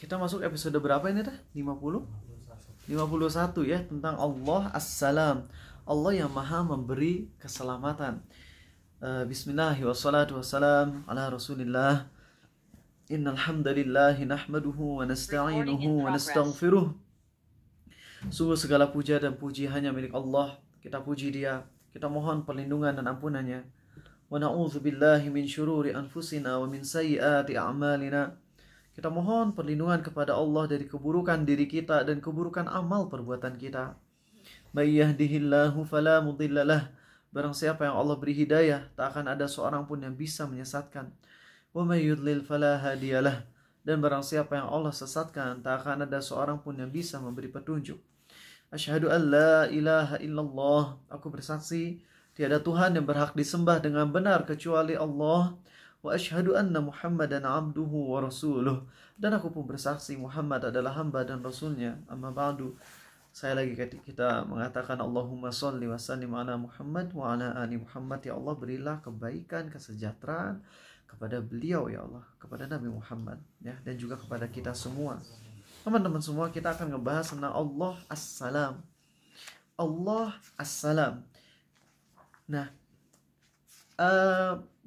Kita masuk episode berapa ini teh? 51 ya, tentang Allah As-Salam. Allah yang maha memberi keselamatan. Bismillahirrahmanirrahim. Wassalatu wassalam ala Rasulillah. Innal hamdalillah nahmaduhu wa nasta'inuhu wa nastaghfiruh. Sungguh segala puja dan puji hanya milik Allah. Kita puji Dia, kita mohon perlindungan dan ampunannya. Wa na'udzubillahi min syururi anfusina wa min sayyiati a'malina. Kita mohon perlindungan kepada Allah dari keburukan diri kita dan keburukan amal perbuatan kita. May yahdihillahu fala mudhillalah. Barang siapa yang Allah beri hidayah, tak akan ada seorang pun yang bisa menyesatkan. Wa may yudlil fala hadiyalah. Dan barang siapa yang Allah sesatkan, tak akan ada seorang pun yang bisa memberi petunjuk. Asyhadu an la ilaha illallah. Aku bersaksi tiada Tuhan yang berhak disembah dengan benar kecuali Allah. Wa asyhadu anna Muhammadan abduhu wa rasuluh. Dan aku pun bersaksi Muhammad adalah hamba dan rasulnya. Amma ba'du. Saya lagi kita mengatakan Allahumma sholli wa sallim ala Muhammad wa ala ali Muhammad. Ya Allah, berilah kebaikan, kesejahteraan kepada beliau ya Allah, kepada Nabi Muhammad ya, dan juga kepada kita semua. Teman-teman semua, kita akan ngebahas tentang Allah As-Salam. Allah As-Salam. Nah,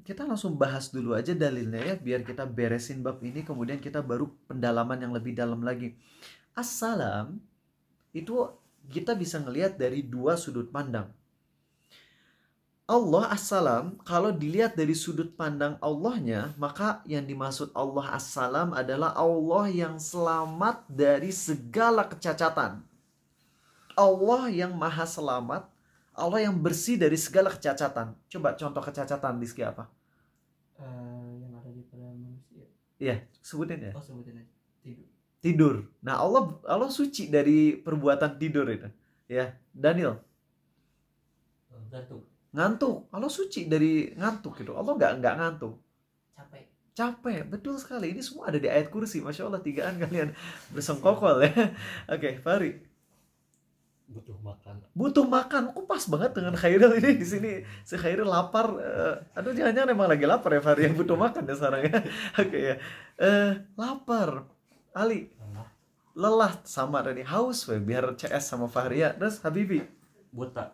kita langsung bahas dulu aja dalilnya ya, biar kita beresin bab ini, kemudian kita baru pendalaman yang lebih dalam lagi. As-Salam itu kita bisa ngelihat dari dua sudut pandang. Allah As-Salam, kalau dilihat dari sudut pandang Allahnya, maka yang dimaksud Allah As-Salam adalah Allah yang selamat dari segala kecacatan. Allah yang maha selamat, Allah yang bersih dari segala kecacatan. Coba contoh kecacatan Rizky apa? Yang ada di pada manusia. Iya, sebutin ya. Oh, sebutin aja. Tidur. Nah, Allah suci dari perbuatan tidur itu. Ya, Daniel. Ngantuk. Allah suci dari ngantuk gitu. Allah nggak ngantuk. Capek. Betul sekali. Ini semua ada di ayat kursi. Masya Allah, tigaan kalian bersengkokol ya. Oke, Fahri. Butuh makan. Oh, pas banget dengan Khairul ini di sini. Si Khairul lapar. Aduh, jangan-jangan emang lagi lapar ya Fahri, yang butuh makan ya sekarang ya. Oke ya. Lapar. Ali. Lelah sama tadi. Haus biar CS sama Fahri ya. Terus Habibi. Buta.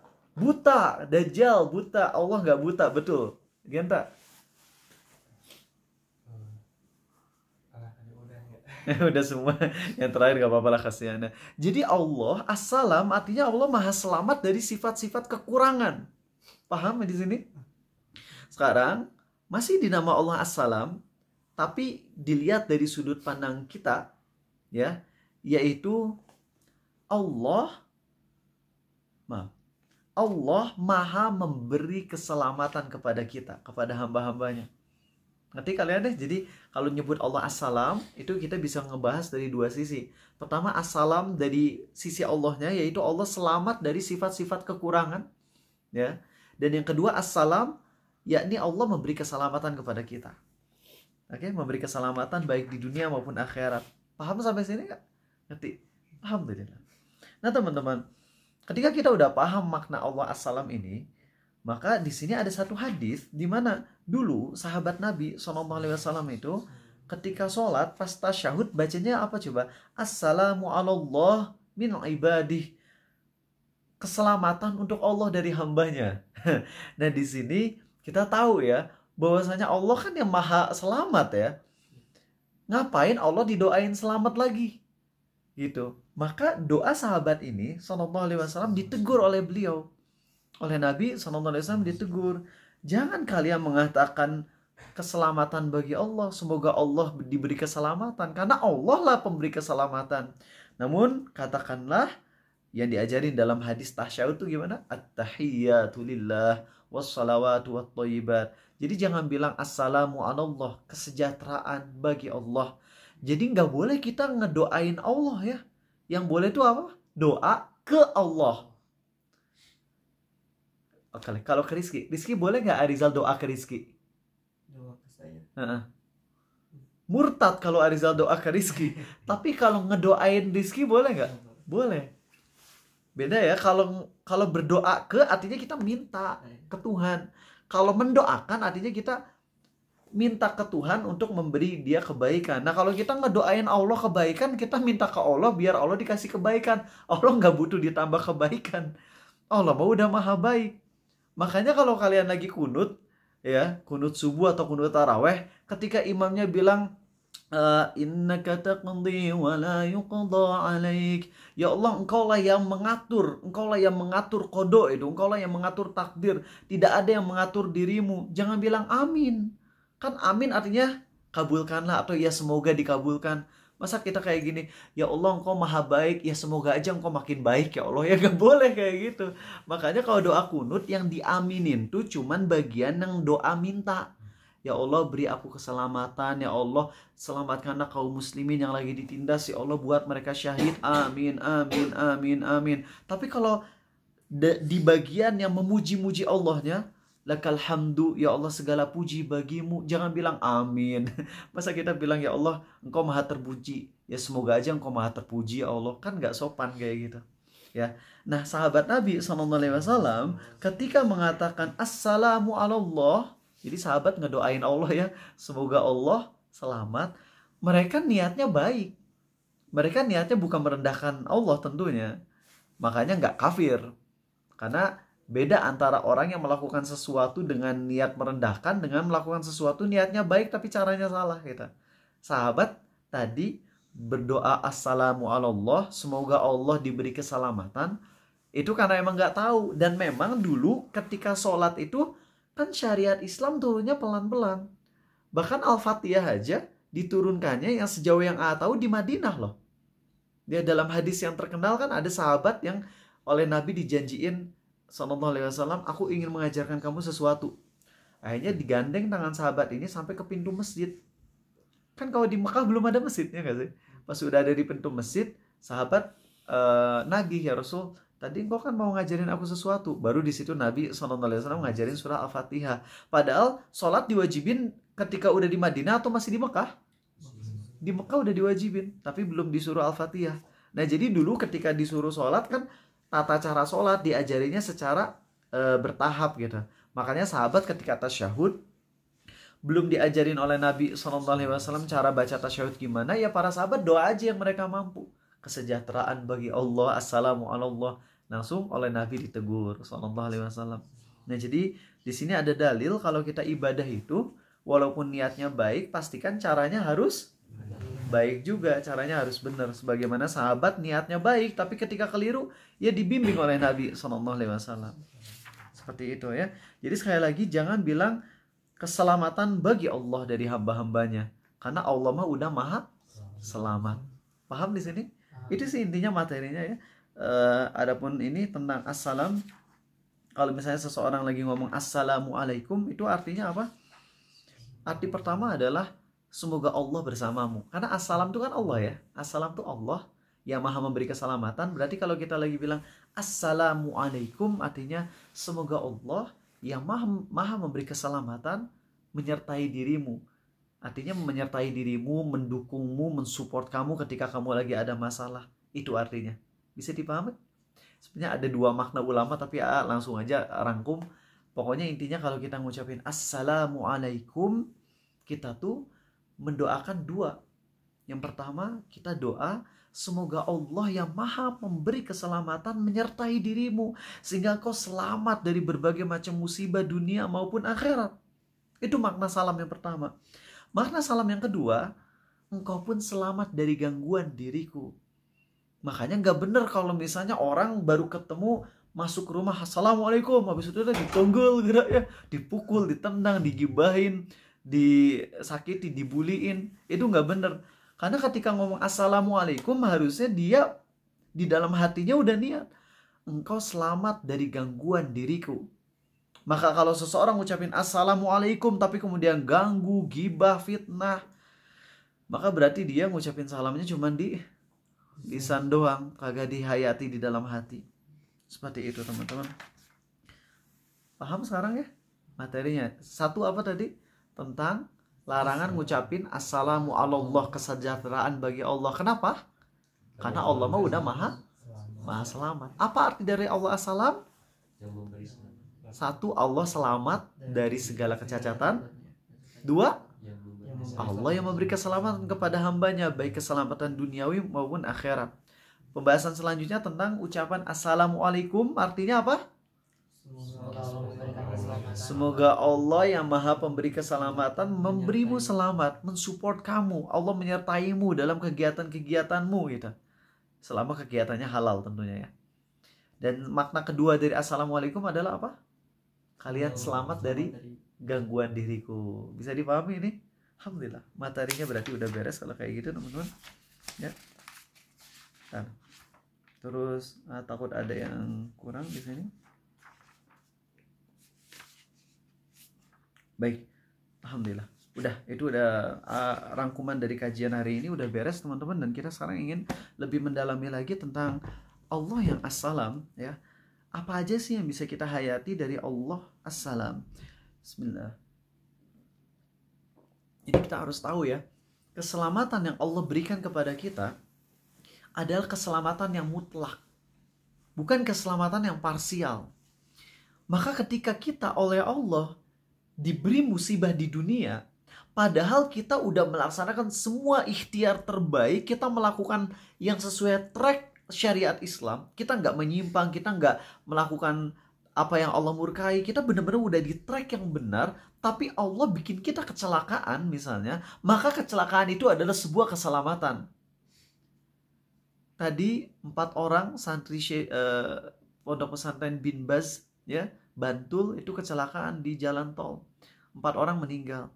Dajjal buta. Allah nggak buta, betul. Genta. Udah semua. Yang terakhir gak apa-apa lah kasihan. Jadi Allah As-Salam artinya Allah maha selamat dari sifat-sifat kekurangan. Paham di sini? Sekarang masih dinama Allah As-Salam, tapi dilihat dari sudut pandang kita ya, yaitu Allah maha memberi keselamatan kepada kita, kepada hamba-hambanya. Ngerti kalian deh? Jadi kalau nyebut Allah As-Salam, itu kita bisa ngebahas dari dua sisi. Pertama, As-Salam dari sisi Allahnya, yaitu Allah selamat dari sifat-sifat kekurangan ya. Dan yang kedua, As-Salam, yakni Allah memberi keselamatan kepada kita. Oke, memberi keselamatan baik di dunia maupun akhirat. Paham sampai sini nggak? Ngerti? Alhamdulillah. Nah teman-teman, ketika kita udah paham makna Allah As-Salam ini, maka di sini ada satu hadis di mana dulu sahabat Nabi SAW itu ketika sholat pas tasyahud bacanya apa coba? Assalamu alallah min ibadih. Keselamatan untuk Allah dari hambanya. Nah di sini kita tahu ya bahwasanya Allah kan yang maha selamat ya. Ngapain Allah didoain selamat lagi? Gitu. Maka doa sahabat ini SAW ditegur oleh beliau. Oleh Nabi SAW ditegur, jangan kalian mengatakan keselamatan bagi Allah, semoga Allah diberi keselamatan, karena Allah lah pemberi keselamatan. Namun katakanlah yang diajarin dalam hadis tasyahud itu gimana? At-tahiyyatu lillah wassalawatu wattayyibat. Jadi jangan bilang assalamu anallah, kesejahteraan bagi Allah. Jadi nggak boleh kita ngedoain Allah ya. Yang boleh itu apa? Doa ke Allah. Oke, kalau ke Rizky boleh nggak Arizal doa ke Rizky? Doa ke saya. Murtad kalau Arizal doa ke Rizky. Tapi kalau ngedoain Rizky boleh nggak? Boleh. Beda ya. Kalau berdoa ke artinya kita minta ke Tuhan. Kalau mendoakan artinya kita minta ke Tuhan untuk memberi dia kebaikan. Nah kalau kita ngedoain Allah kebaikan, kita minta ke Allah biar Allah dikasih kebaikan. Allah nggak butuh ditambah kebaikan. Allah mau udah maha baik. Makanya kalau kalian lagi kunut, ya kunut subuh atau kunut taraweh, ketika imamnya bilang innaka taqdi wa la yuqda alaik. Ya Allah, engkaulah yang mengatur qada itu, engkaulah yang mengatur takdir. Tidak ada yang mengatur dirimu. Jangan bilang amin. Kan amin artinya kabulkanlah atau ya semoga dikabulkan. Masa kita kayak gini, ya Allah engkau maha baik, ya semoga aja engkau makin baik ya Allah. Ya gak boleh kayak gitu. Makanya kalau doa kunut yang diaminin tuh cuman bagian yang doa minta. Ya Allah beri aku keselamatan, ya Allah selamatkanlah kaum muslimin yang lagi ditindas, ya Allah buat mereka syahid, amin, amin, amin, amin. Tapi kalau di bagian yang memuji-muji Allahnya, lakal hamdu, ya Allah segala puji bagimu, jangan bilang amin. Masa kita bilang ya Allah engkau maha terpuji, ya semoga aja engkau maha terpuji ya Allah, kan gak sopan kayak gitu ya. Nah sahabat Nabi SAW ketika mengatakan assalamu alallah, jadi sahabat ngedoain Allah ya, semoga Allah selamat. Mereka niatnya baik. Mereka niatnya bukan merendahkan Allah tentunya. Makanya nggak kafir. Karena beda antara orang yang melakukan sesuatu dengan niat merendahkan dengan melakukan sesuatu niatnya baik tapi caranya salah gitu. Sahabat tadi berdoa assalamu alallah, semoga Allah diberi keselamatan. Itu karena emang nggak tahu. Dan memang dulu ketika sholat itu kan syariat Islam turunnya pelan-pelan. Bahkan Al-Fatihah aja diturunkannya yang sejauh yang A tahu di Madinah loh. Dia dalam hadis yang terkenal kan ada sahabat yang oleh Nabi dijanjiin sallallahu alaihi wasallam, aku ingin mengajarkan kamu sesuatu. Akhirnya digandeng tangan sahabat ini sampai ke pintu masjid. Kan kalau di Mekah belum ada masjidnya nggak sih? Pas sudah ada di pintu masjid, sahabat nagih, ya Rasul, tadi engkau kan mau ngajarin aku sesuatu. Baru di situ Nabi SAW ngajarin surah Al-Fatihah. Padahal sholat diwajibin ketika udah di Madinah atau masih di Mekah? Di Mekah udah diwajibin, tapi belum disuruh Al-Fatihah. Nah jadi dulu ketika disuruh sholat kan tata cara sholat diajarinya secara bertahap gitu. Makanya sahabat ketika tasyahud belum diajarin oleh Nabi SAW cara baca tasyahud gimana, ya para sahabat doa aja yang mereka mampu. Kesejahteraan bagi Allah, assalamu alallah, langsung oleh Nabi ditegur sallallahu alaihi wasallam. Nah, jadi di sini ada dalil kalau kita ibadah itu walaupun niatnya baik, pastikan caranya harus baik juga, caranya harus benar. Sebagaimana sahabat niatnya baik tapi ketika keliru ya dibimbing oleh Nabi sallallahu alaihi wasallam. Seperti itu ya. Jadi sekali lagi jangan bilang keselamatan bagi Allah dari hamba-hambanya, karena Allah mah udah maha selamat. Paham di sini? Itu sih intinya materinya ya. Adapun ini tentang assalam, kalau misalnya seseorang lagi ngomong assalamualaikum, itu artinya apa? Arti pertama adalah semoga Allah bersamamu. Karena assalam itu kan Allah ya. Assalam itu Allah yang maha memberi keselamatan. Berarti kalau kita lagi bilang assalamualaikum, artinya semoga Allah yang maha memberi keselamatan menyertai dirimu. Artinya menyertai dirimu, mendukungmu, mensupport kamu ketika kamu lagi ada masalah. Itu artinya. Bisa dipahami? Sebenarnya ada dua makna ulama, tapi langsung aja rangkum. Pokoknya intinya kalau kita ngucapin assalamualaikum, kita tuh mendoakan dua. Yang pertama, kita doa semoga Allah yang maha memberi keselamatan menyertai dirimu, sehingga kau selamat dari berbagai macam musibah dunia maupun akhirat. Itu makna salam yang pertama. Makna salam yang kedua, engkau pun selamat dari gangguan diriku. Makanya gak bener kalau misalnya orang baru ketemu masuk ke rumah assalamualaikum, habis itu udah ditonggol gerak ya, dipukul, ditendang, digibahin, disakiti, dibuliin. Itu gak bener. Karena ketika ngomong assalamualaikum harusnya dia di dalam hatinya udah niat, engkau selamat dari gangguan diriku. Maka kalau seseorang ngucapin assalamualaikum tapi kemudian ganggu, gibah, fitnah, maka berarti dia ngucapin salamnya cuma di lisan doang, kagak dihayati di dalam hati. Seperti itu teman-teman. Paham sekarang ya materinya? Satu apa tadi? Tentang larangan ngucapin assalamu alallah, kesejahteraan bagi Allah. Kenapa? Karena Allah mah udah maha selamat. Apa arti dari Allah assalam? Satu, Allah selamat dari segala kecacatan. Dua, Yang Allah yang memberi keselamatan kepada hambanya, baik keselamatan duniawi maupun akhirat. Pembahasan selanjutnya tentang ucapan Assalamualaikum, artinya apa? Semoga Allah yang maha pemberi keselamatan memberimu selamat, mensupport kamu, Allah menyertaimu dalam kegiatan-kegiatanmu gitu. Selama kegiatannya halal tentunya ya. Dan makna kedua dari Assalamualaikum adalah apa? Kalian selamat dari gangguan diriku. Bisa dipahami ini? Alhamdulillah, materinya berarti udah beres kalau kayak gitu teman-teman. Ya. Nah, terus takut ada yang kurang di sini. Baik, alhamdulillah. Itu udah rangkuman dari kajian hari ini udah beres teman-teman, dan kita sekarang ingin lebih mendalami lagi tentang Allah yang Assalam ya. Apa aja sih yang bisa kita hayati dari Allah Assalam? Bismillah. Jadi kita harus tahu ya, keselamatan yang Allah berikan kepada kita adalah keselamatan yang mutlak, bukan keselamatan yang parsial. Maka ketika kita oleh Allah diberi musibah di dunia, padahal kita udah melaksanakan semua ikhtiar terbaik, kita melakukan yang sesuai track syariat Islam, kita nggak menyimpang, kita nggak melakukan apa yang Allah murkai, kita benar-benar udah di track yang benar, tapi Allah bikin kita kecelakaan misalnya, maka kecelakaan itu adalah sebuah keselamatan. Tadi 4 orang santri pondok pesantren Bin Baz ya, Bantul, itu kecelakaan di jalan tol. 4 orang meninggal.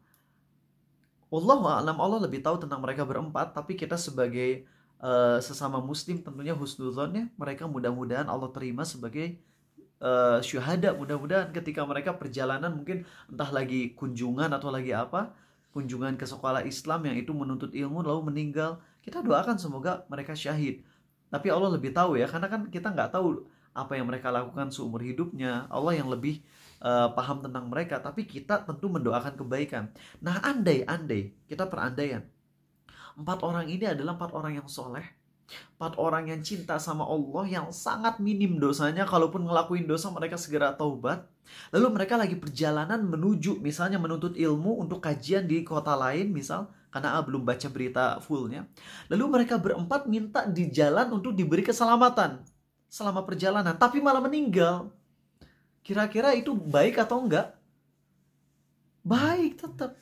Wallahu a'lam, Allah lebih tahu tentang mereka berempat, tapi kita sebagai sesama muslim tentunya husnuzonnya mereka mudah-mudahan Allah terima sebagai syuhada. Mudah-mudahan ketika mereka perjalanan, mungkin entah lagi kunjungan atau lagi apa, kunjungan ke sekolah Islam yang itu menuntut ilmu lalu meninggal, kita doakan semoga mereka syahid. Tapi Allah lebih tahu ya, karena kan kita nggak tahu apa yang mereka lakukan seumur hidupnya. Allah yang lebih paham tentang mereka, tapi kita tentu mendoakan kebaikan. Nah, andai kita perandaian 4 orang ini adalah 4 orang yang soleh, 4 orang yang cinta sama Allah, yang sangat minim dosanya, kalaupun ngelakuin dosa mereka segera taubat. Lalu mereka lagi perjalanan menuju misalnya menuntut ilmu untuk kajian di kota lain misal, karena belum baca berita fullnya. Lalu mereka berempat minta di jalan untuk diberi keselamatan selama perjalanan, tapi malah meninggal. Kira-kira itu baik atau enggak? Baik tetap.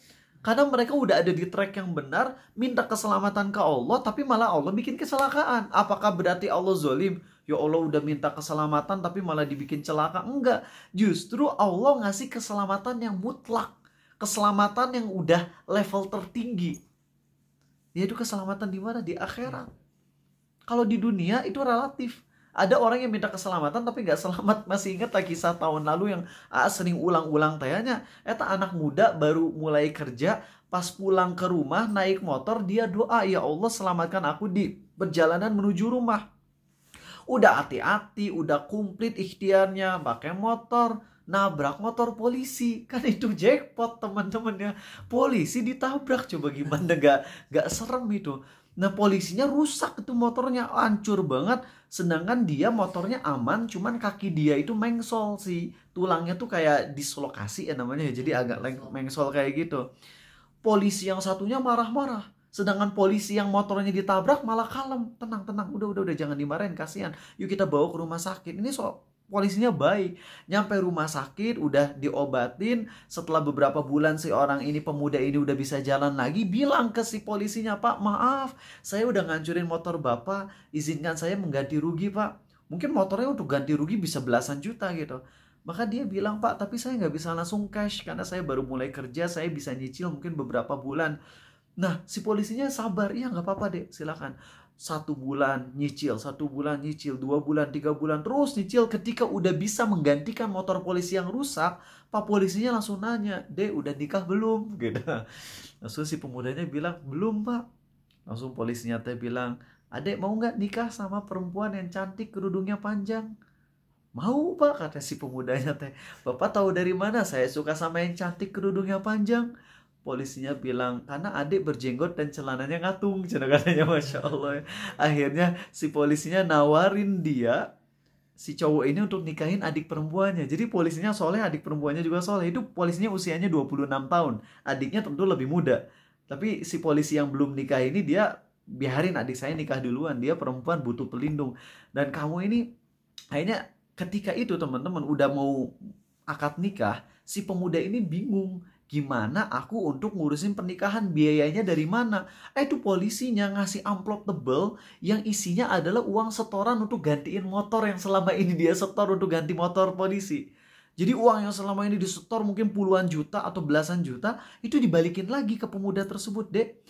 Karena mereka udah ada di track yang benar, minta keselamatan ke Allah, tapi malah Allah bikin kecelakaan. Apakah berarti Allah zolim? Ya Allah udah minta keselamatan, tapi malah dibikin celaka? Enggak. Justru Allah ngasih keselamatan yang mutlak. Keselamatan yang udah level tertinggi. Yaitu keselamatan di mana? Di akhirat. Kalau di dunia itu relatif. Ada orang yang minta keselamatan tapi nggak selamat. Masih ingat tak kisah tahun lalu yang sering ulang-ulang tayanya. Eta anak muda baru mulai kerja, pas pulang ke rumah naik motor dia doa, ya Allah selamatkan aku di perjalanan menuju rumah. Udah hati-hati, udah komplit ikhtiarnya, pakai motor, nabrak motor polisi. Kan itu jackpot teman-teman ya. Polisi ditabrak, coba gimana, nggak serem itu. Nah polisinya rusak itu motornya, hancur banget. Sedangkan dia motornya aman, cuman kaki dia itu mengsol sih. Tulangnya tuh kayak dislokasi ya namanya ya. Jadi agak mengsol kayak gitu. Polisi yang satunya marah-marah. Sedangkan polisi yang motornya ditabrak malah kalem. Tenang, udah jangan dimarahin, kasihan. Yuk kita bawa ke rumah sakit. Ini polisinya baik. Nyampe rumah sakit, udah diobatin. Setelah beberapa bulan si orang ini, pemuda ini udah bisa jalan lagi. Bilang ke si polisinya, Pak maaf, saya udah ngancurin motor Bapak. Izinkan saya mengganti rugi Pak. Mungkin motornya untuk ganti rugi bisa belasan juta gitu. Maka dia bilang, Pak tapi saya nggak bisa langsung cash. Karena saya baru mulai kerja, saya bisa nyicil mungkin beberapa bulan. Nah si polisinya sabar, iya nggak apa-apa deh silakan. 1 bulan nyicil, 1 bulan nyicil, 2 bulan, 3 bulan, terus nyicil. Ketika udah bisa menggantikan motor polisi yang rusak, Pak polisinya langsung nanya, Dek udah nikah belum? Gitu. Langsung si pemudanya bilang, belum Pak. Langsung polisinya teh bilang, Adek mau nggak nikah sama perempuan yang cantik kerudungnya panjang? Mau Pak, kata si pemudanya teh. Bapak tahu dari mana saya suka sama yang cantik kerudungnya panjang? Polisinya bilang, karena adik berjenggot dan celananya ngatung. Cina katanya, Masya Allah. Akhirnya si polisinya nawarin dia si cowok ini untuk nikahin adik perempuannya. Jadi polisinya soleh, adik perempuannya juga soleh. Itu polisinya usianya 26 tahun. Adiknya tentu lebih muda. Tapi si polisi yang belum nikah ini dia biarin adik saya nikah duluan. Dia perempuan butuh pelindung. Dan kamu ini akhirnya ketika itu teman-teman udah mau akad nikah, si pemuda ini bingung. Gimana aku untuk ngurusin pernikahan, biayanya dari mana? Itu polisinya ngasih amplop tebel yang isinya adalah uang setoran untuk gantiin motor yang selama ini dia setor untuk ganti motor polisi. Jadi uang yang selama ini disetor mungkin puluhan juta atau belasan juta, itu dibalikin lagi ke pemuda tersebut. Dek,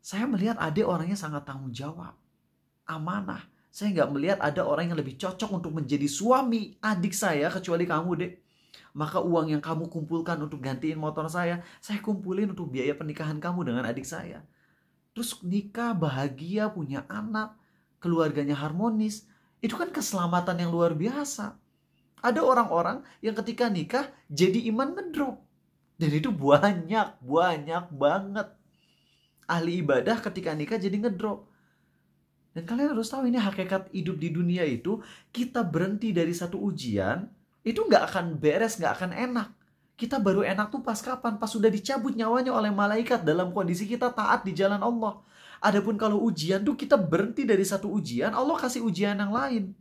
saya melihat adek orangnya sangat tanggung jawab, amanah. Saya nggak melihat ada orang yang lebih cocok untuk menjadi suami adik saya kecuali kamu, dek. Maka uang yang kamu kumpulkan untuk gantiin motor saya kumpulin untuk biaya pernikahan kamu dengan adik saya. Terus nikah, bahagia, punya anak, keluarganya harmonis. Itu kan keselamatan yang luar biasa. Ada orang-orang yang ketika nikah jadi iman ngedrop. Dan itu banyak banget. Ahli ibadah ketika nikah jadi ngedrop. Dan kalian harus tahu ini hakikat hidup di dunia itu, kita berhenti dari satu ujian, itu nggak akan beres, nggak akan enak. Kita baru enak tuh pas kapan? Pas sudah dicabut nyawanya oleh malaikat dalam kondisi kita taat di jalan Allah. Adapun kalau ujian tuh kita berhenti dari satu ujian, Allah kasih ujian yang lain.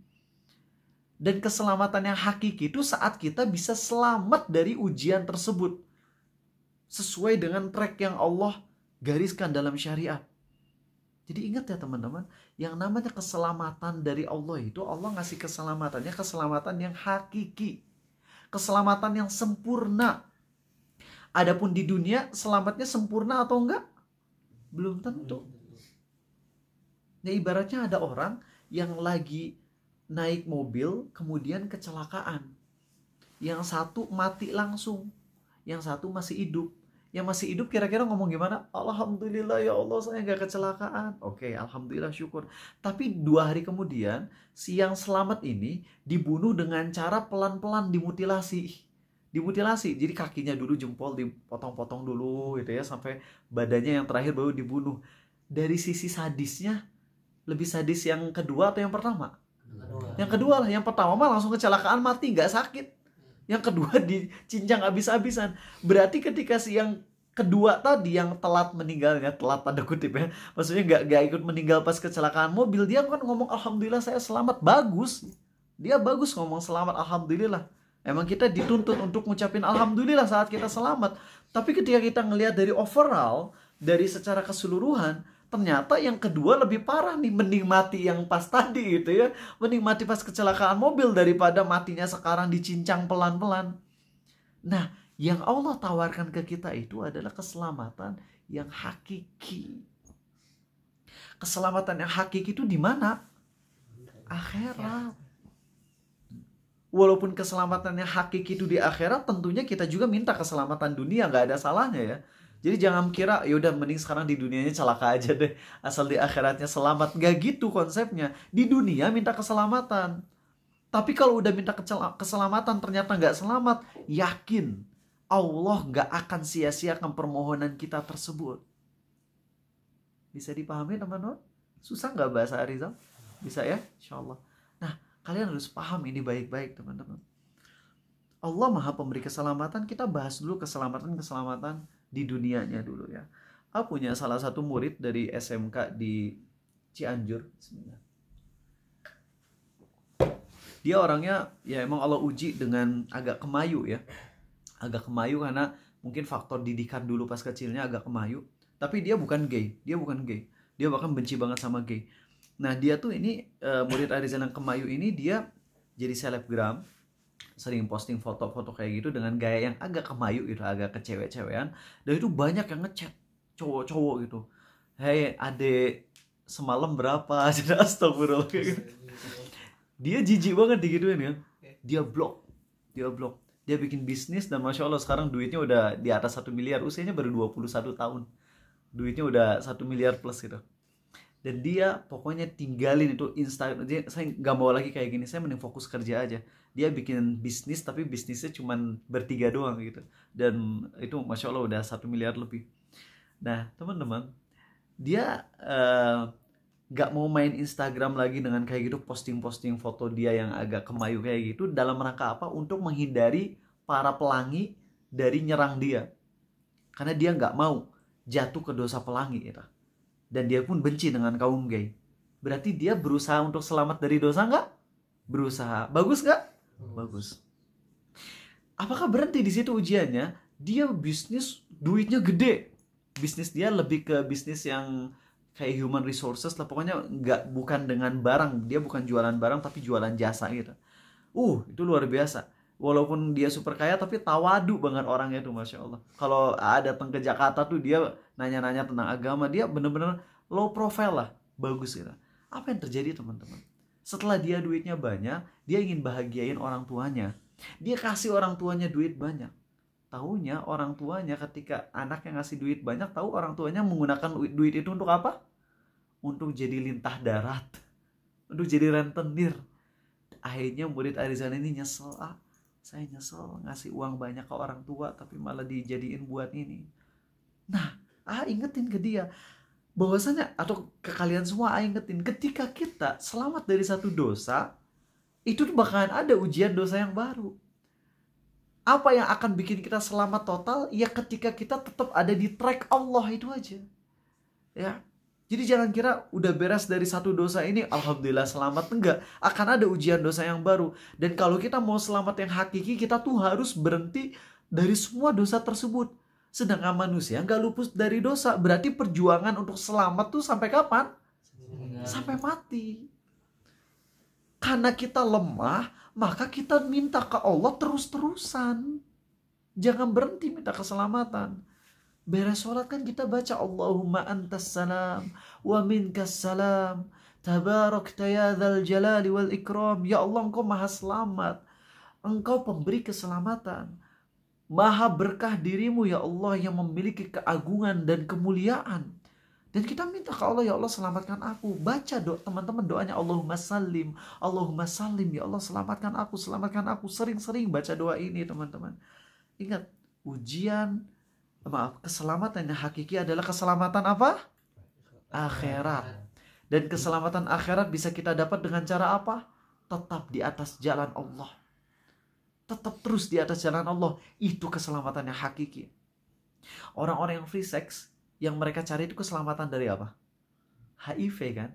Dan keselamatan yang hakiki itu saat kita bisa selamat dari ujian tersebut. Sesuai dengan track yang Allah gariskan dalam syariat. Jadi ingat ya teman-teman, yang namanya keselamatan dari Allah itu, Allah ngasih keselamatannya, keselamatan yang hakiki. Keselamatan yang sempurna. Adapun di dunia, selamatnya sempurna atau enggak? Belum tentu. Ya ibaratnya ada orang yang lagi naik mobil, kemudian kecelakaan. Yang satu mati langsung, yang satu masih hidup. Yang masih hidup kira-kira ngomong gimana? Alhamdulillah ya Allah saya nggak kecelakaan. Oke, alhamdulillah syukur. Tapi 2 hari kemudian si yang selamat ini dibunuh dengan cara pelan-pelan dimutilasi. Dimutilasi. Jadi kakinya dulu jempol dipotong-potong dulu gitu ya sampai badannya yang terakhir baru dibunuh. Dari sisi sadisnya lebih sadis yang kedua atau yang pertama? Yang kedua lah. Yang pertama mah langsung kecelakaan mati nggak sakit. Yang kedua dicincang habis-habisan. Berarti ketika si yang kedua tadi yang telat meninggalnya, telat tanda kutip ya, maksudnya nggak ikut meninggal pas kecelakaan mobil, dia kan ngomong alhamdulillah saya selamat. Bagus, dia bagus ngomong selamat alhamdulillah. Emang kita dituntut untuk ngucapin alhamdulillah saat kita selamat. Tapi ketika kita ngelihat dari overall, dari secara keseluruhan, ternyata yang kedua lebih parah nih, mending mati yang pas tadi gitu ya. Mending mati pas kecelakaan mobil daripada matinya sekarang dicincang pelan-pelan. Nah, yang Allah tawarkan ke kita itu adalah keselamatan yang hakiki. Keselamatan yang hakiki itu di mana? Akhirat. Walaupun keselamatan yang hakiki itu di akhirat, tentunya kita juga minta keselamatan dunia, nggak ada salahnya ya. Jadi jangan kira yaudah mending sekarang di dunianya celaka aja deh, asal di akhiratnya selamat. Gak gitu konsepnya. Di dunia minta keselamatan. Tapi kalau udah minta keselamatan ternyata gak selamat, yakin Allah gak akan sia-siakan permohonan kita tersebut. Bisa dipahami teman-teman? Susah gak bahasa Arizal? Bisa ya? Insya Allah. Nah, kalian harus paham ini baik-baik teman-teman. Allah Maha Pemberi keselamatan. Kita bahas dulu keselamatan di dunianya dulu ya. Aku punya salah satu murid dari SMK di Cianjur. Dia orangnya ya emang Allah uji dengan agak kemayu ya. Agak kemayu karena mungkin faktor didikan dulu pas kecilnya agak kemayu. Tapi dia bukan gay. Dia bahkan benci banget sama gay. Nah dia tuh ini murid Arizal yang kemayu ini dia jadi selebgram. Sering posting foto-foto kayak gitu dengan gaya yang agak kemayu gitu, agak kecewek-cewekan. Dan itu banyak yang ngechat cowok-cowok gitu. Hey adek, semalam berapa? Astagfirullah kayak gitu. Dia jijik banget digituin ya. Dia blok. Dia bikin bisnis dan Masya Allah sekarang duitnya udah di atas 1 miliar. Usianya baru 21 tahun. Duitnya udah 1 miliar plus gitu. Dan dia pokoknya tinggalin itu Instagram. Saya gak mau lagi kayak gini. Saya mending fokus kerja aja. Dia bikin bisnis tapi bisnisnya cuman bertiga doang gitu. Dan itu Masya Allah udah 1 miliar lebih. Nah teman-teman, dia gak mau main Instagram lagi dengan kayak gitu, posting-posting foto dia yang agak kemayu kayak gitu, dalam rangka apa? Untuk menghindari para pelangi dari nyerang dia. Karena dia gak mau jatuh ke dosa pelangi gitu. Dan dia pun benci dengan kaum gay. Berarti dia berusaha untuk selamat dari dosa gak? Berusaha. Bagus gak? Bagus. Apakah berhenti di situ ujiannya? Dia bisnis duitnya gede. Bisnis dia lebih ke bisnis yang kayak human resources lah, pokoknya bukan dengan barang, dia bukan jualan barang tapi jualan jasa gitu. Itu luar biasa. Walaupun dia super kaya tapi tawadu banget orangnya tuh, Masya Allah. Kalau datang ke Jakarta tuh dia nanya-nanya tentang agama, dia bener-bener low profile lah, bagus gitu. Apa yang terjadi teman-teman? Setelah dia duitnya banyak, dia ingin bahagiain orang tuanya. Dia kasih orang tuanya duit banyak. Tahunya orang tuanya ketika anaknya ngasih duit banyak, tahu orang tuanya menggunakan duit itu untuk apa? Untuk jadi lintah darat, untuk jadi rentenir. Akhirnya murid Arizal ini nyesel, saya nyesel ngasih uang banyak ke orang tua tapi malah dijadiin buat ini. Nah, ingetin ke dia bahwasanya, atau ke kalian semua, ingetin, ketika kita selamat dari satu dosa, itu bakalan ada ujian dosa yang baru. Apa yang akan bikin kita selamat total? Ya ketika kita tetap ada di track Allah, itu aja. Ya. Jadi jangan kira udah beres dari satu dosa ini, alhamdulillah selamat. Enggak, akan ada ujian dosa yang baru. Dan kalau kita mau selamat yang hakiki, kita tuh harus berhenti dari semua dosa tersebut. Sedangkan manusia nggak luput dari dosa. Berarti perjuangan untuk selamat tuh sampai kapan? Sampai mati. Karena kita lemah, maka kita minta ke Allah terus-terusan. Jangan berhenti minta keselamatan. Beres sholat kan kita baca Allahumma antas salam wa minkas salam tabarakta ya dzal jalali wal ikram. Ya Allah, Engkau maha selamat, Engkau pemberi keselamatan, maha berkah dirimu ya Allah yang memiliki keagungan dan kemuliaan. Dan kita minta ke Allah, ya Allah selamatkan aku. Baca teman-teman doanya Allahumma salim ya Allah selamatkan aku. Sering-sering baca doa ini teman-teman. Ingat, keselamatan yang hakiki adalah keselamatan apa? Akhirat. Dan keselamatan akhirat bisa kita dapat dengan cara apa? Tetap di atas jalan Allah. Tetap terus di atas jalan Allah. Itu keselamatan yang hakiki. Orang-orang yang free sex, yang mereka cari itu keselamatan dari apa? HIV kan?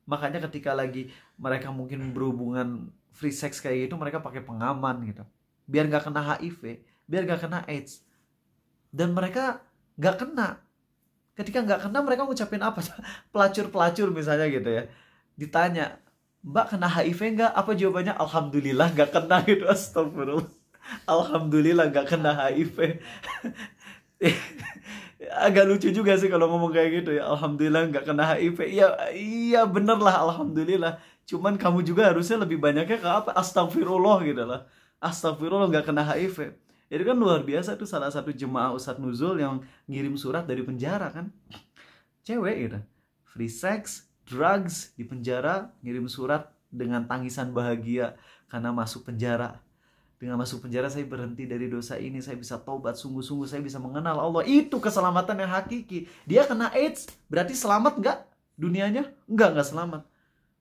Makanya ketika lagi mereka mungkin berhubungan free sex kayak gitu, mereka pakai pengaman gitu. Biar gak kena HIV, biar gak kena AIDS. Dan mereka gak kena. Ketika gak kena, mereka ngucapin apa? Pelacur-pelacur misalnya gitu ya. Ditanya, Mbak kena HIV gak? Apa jawabannya? Alhamdulillah gak kena gitu. Astagfirullah. Alhamdulillah gak kena HIV. Agak lucu juga sih kalau ngomong kayak gitu ya. Alhamdulillah gak kena HIV. Iya bener lah, alhamdulillah. Cuman kamu juga harusnya lebih banyaknya ke apa? Astagfirullah gitu lah. Astagfirullah gak kena HIV. Itu kan luar biasa tuh, salah satu jemaah Ustadz Nuzul yang ngirim surat dari penjara kan. Cewek gitu. Free sex, drugs, di penjara, ngirim surat dengan tangisan bahagia karena masuk penjara. Dengan masuk penjara saya berhenti dari dosa ini, saya bisa taubat sungguh-sungguh, saya bisa mengenal Allah. Itu keselamatan yang hakiki. Dia kena AIDS, berarti selamat nggak dunianya? Nggak selamat.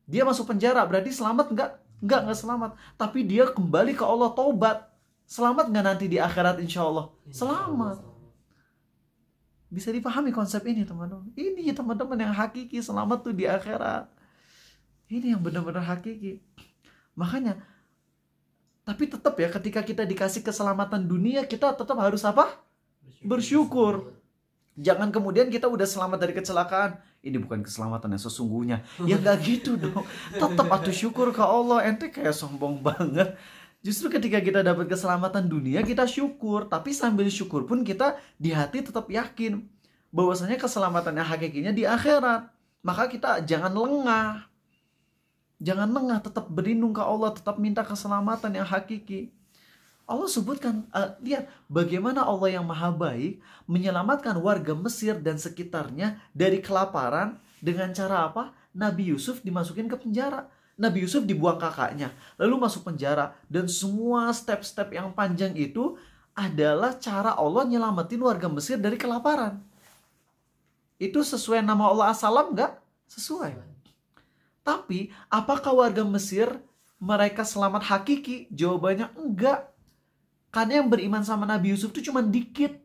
Dia masuk penjara, berarti selamat nggak? Nggak selamat. Tapi dia kembali ke Allah, taubat. Selamat nggak nanti di akhirat insya Allah? Selamat. Bisa dipahami konsep ini teman-teman. Ini teman-teman yang hakiki, selamat tuh di akhirat. Ini yang benar-benar hakiki. Makanya, tapi tetap ya ketika kita dikasih keselamatan dunia, kita tetap harus apa? Bersyukur. Jangan kemudian kita udah selamat dari kecelakaan, ini bukan keselamatan yang sesungguhnya. Ya nggak gitu dong. Tetap atuh syukur ke Allah. Ente kayak sombong banget. Justru ketika kita dapat keselamatan dunia, kita syukur. Tapi sambil syukur pun kita di hati tetap yakin bahwasanya keselamatan yang hakikinya di akhirat. Maka kita jangan lengah. Jangan lengah, tetap berlindung ke Allah, tetap minta keselamatan yang hakiki. Allah sebutkan, lihat bagaimana Allah yang maha baik menyelamatkan warga Mesir dan sekitarnya dari kelaparan dengan cara apa? Nabi Yusuf dimasukin ke penjara. Nabi Yusuf dibuang kakaknya, lalu masuk penjara. Dan semua step-step yang panjang itu adalah cara Allah nyelamatin warga Mesir dari kelaparan. Itu sesuai nama Allah as-Salam nggak? Sesuai. Tapi apakah warga Mesir mereka selamat hakiki? Jawabannya enggak. Karena yang beriman sama Nabi Yusuf itu cuma dikit.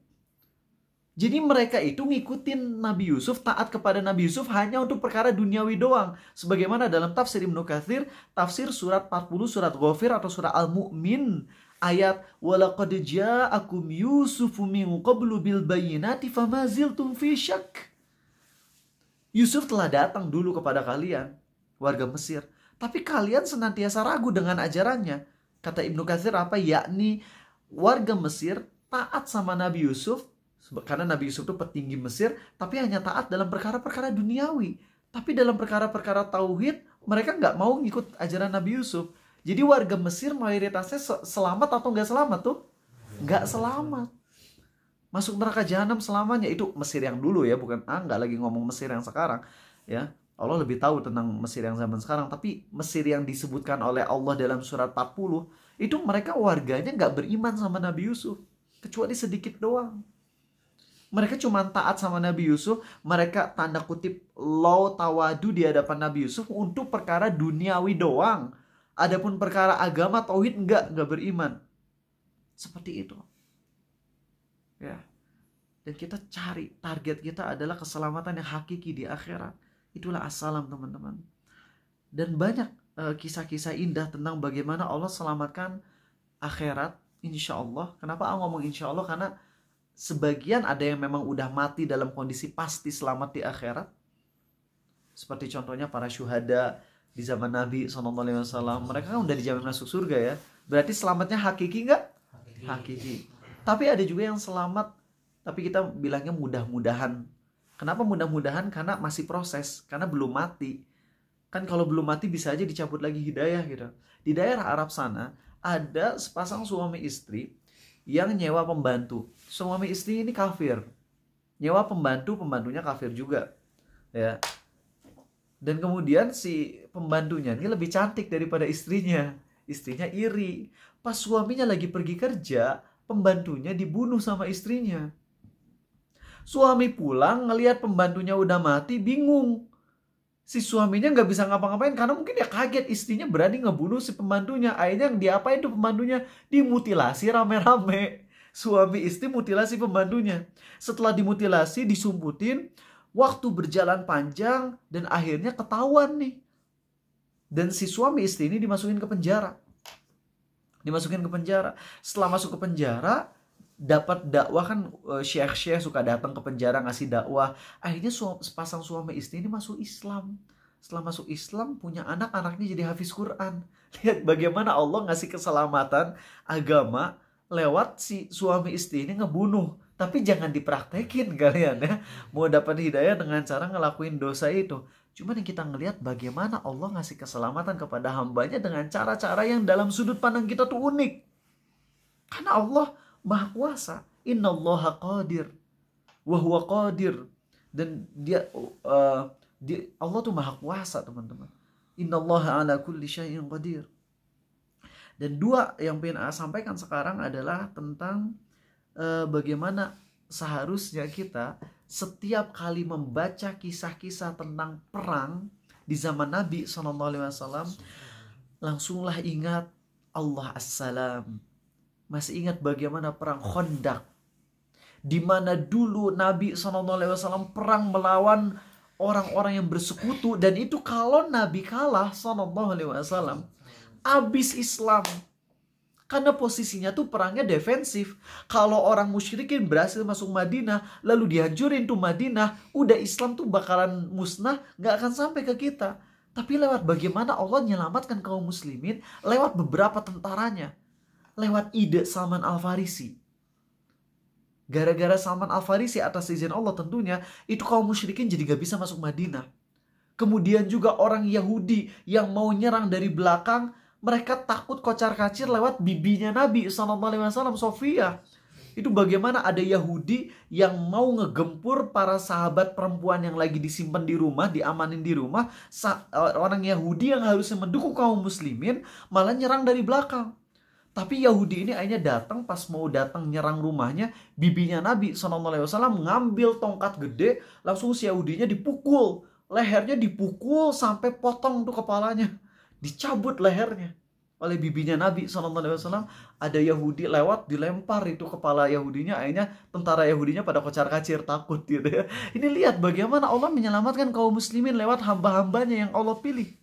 Jadi mereka itu ngikutin Nabi Yusuf, taat kepada Nabi Yusuf hanya untuk perkara duniawi doang. Sebagaimana dalam tafsir Ibnu Katsir, tafsir surat 40, surat Ghafir atau surat Al-Mu'min, ayat walaqad ja'akum Yusufu min qablu bil bayyinati fama ziltum fi syak. Yusuf telah datang dulu kepada kalian, warga Mesir, tapi kalian senantiasa ragu dengan ajarannya. Kata Ibnu Katsir apa? Yakni warga Mesir taat sama Nabi Yusuf, karena Nabi Yusuf itu petinggi Mesir, tapi hanya taat dalam perkara-perkara duniawi. Tapi dalam perkara-perkara tauhid, mereka nggak mau ngikut ajaran Nabi Yusuf. Jadi warga Mesir mayoritasnya selamat atau nggak selamat tuh? Nggak selamat. Masuk neraka jahanam selamanya. Itu Mesir yang dulu ya, bukan nggak lagi ngomong Mesir yang sekarang. Ya, Allah lebih tahu tentang Mesir yang zaman sekarang. Tapi Mesir yang disebutkan oleh Allah dalam surat 40, itu mereka warganya nggak beriman sama Nabi Yusuf. Kecuali sedikit doang. Mereka cuma taat sama Nabi Yusuf. Mereka tanda kutip law tawadu di hadapan Nabi Yusuf untuk perkara duniawi doang. Adapun perkara agama tauhid enggak beriman. Seperti itu. Ya. Dan kita cari, target kita adalah keselamatan yang hakiki di akhirat. Itulah assalam, teman-teman. Dan banyak kisah-kisah indah tentang bagaimana Allah selamatkan akhirat, insya Allah. Kenapa Allah ngomong insya Allah? Karena sebagian ada yang memang udah mati dalam kondisi pasti selamat di akhirat. Seperti contohnya para syuhada di zaman Nabi SAW. Mereka kan udah dijamin masuk surga ya. Berarti selamatnya hakiki nggak? Hakiki. Tapi ada juga yang selamat, tapi kita bilangnya mudah-mudahan. Kenapa mudah-mudahan? Karena masih proses, karena belum mati. Kan kalau belum mati bisa aja dicabut lagi hidayah gitu. Di daerah Arab sana ada sepasang suami istri yang nyewa pembantu. Suami istri ini kafir. Nyewa pembantu, pembantunya kafir juga. Ya. Dan kemudian si pembantunya ini lebih cantik daripada istrinya. Istrinya iri. Pas suaminya lagi pergi kerja, pembantunya dibunuh sama istrinya. Suami pulang ngelihat pembantunya udah mati, bingung. Si suaminya nggak bisa ngapa-ngapain karena mungkin dia kaget istrinya berani ngebunuh si pembantunya. Akhirnya yang diapain tuh pembantunya? Dimutilasi rame-rame. Suami istri mutilasi pembantunya. Setelah dimutilasi, disumputin, waktu berjalan panjang dan akhirnya ketahuan nih. Dan si suami istri ini dimasukin ke penjara. Dimasukin ke penjara. Setelah masuk ke penjara, dapat dakwah kan, syekh-syekh suka datang ke penjara ngasih dakwah. Akhirnya sepasang suami istri ini masuk Islam. Setelah masuk Islam, punya anak, anaknya jadi hafiz Quran. Lihat bagaimana Allah ngasih keselamatan agama lewat si suami istri ini ngebunuh. Tapi jangan dipraktekin kalian ya. Mau dapat hidayah dengan cara ngelakuin dosa itu. Cuman yang kita ngelihat bagaimana Allah ngasih keselamatan kepada hambanya dengan cara-cara yang dalam sudut pandang kita tuh unik. Karena Allah Maha Kuasa. Innallaha qadir wa huwa qadir. Dan Allah tuh Maha Kuasa, teman-teman. Innallaha ala kulli syai'in qadir. Dan dua yang pengen saya sampaikan sekarang adalah tentang bagaimana seharusnya kita setiap kali membaca kisah-kisah tentang perang di zaman Nabi SAW, langsunglah ingat Allah As-Salam. Masih ingat bagaimana perang Khandaq, di mana dulu Nabi SAW perang melawan orang-orang yang bersekutu, dan itu kalau Nabi kalah SAW, habis Islam. Karena posisinya tuh perangnya defensif. Kalau orang musyrikin berhasil masuk Madinah, lalu dihancurin tuh Madinah, udah Islam tuh bakalan musnah, gak akan sampai ke kita. Tapi lewat bagaimana Allah menyelamatkan kaum muslimin, lewat beberapa tentaranya. Lewat ide Salman Al-Farisi. Gara-gara Salman Al-Farisi atas izin Allah tentunya, itu kaum musyrikin jadi gak bisa masuk Madinah. Kemudian juga orang Yahudi yang mau nyerang dari belakang, mereka takut kocar-kacir lewat bibinya Nabi SAW, Sofia. Itu bagaimana ada Yahudi yang mau ngegempur para sahabat perempuan yang lagi disimpan di rumah, diamanin di rumah. Orang Yahudi yang harusnya mendukung kaum muslimin malah nyerang dari belakang. Tapi Yahudi ini akhirnya datang, pas mau datang nyerang rumahnya, bibinya Nabi SAW ngambil tongkat gede, langsung si Yahudinya dipukul. lehernya dipukul sampai potong tuh kepalanya, dicabut lehernya oleh bibinya Nabi SAW. Ada Yahudi lewat, dilempar itu kepala Yahudinya, akhirnya tentara Yahudinya pada kocar-kacir takut gitu ya. Ini lihat bagaimana Allah menyelamatkan kaum muslimin lewat hamba-hambanya yang Allah pilih.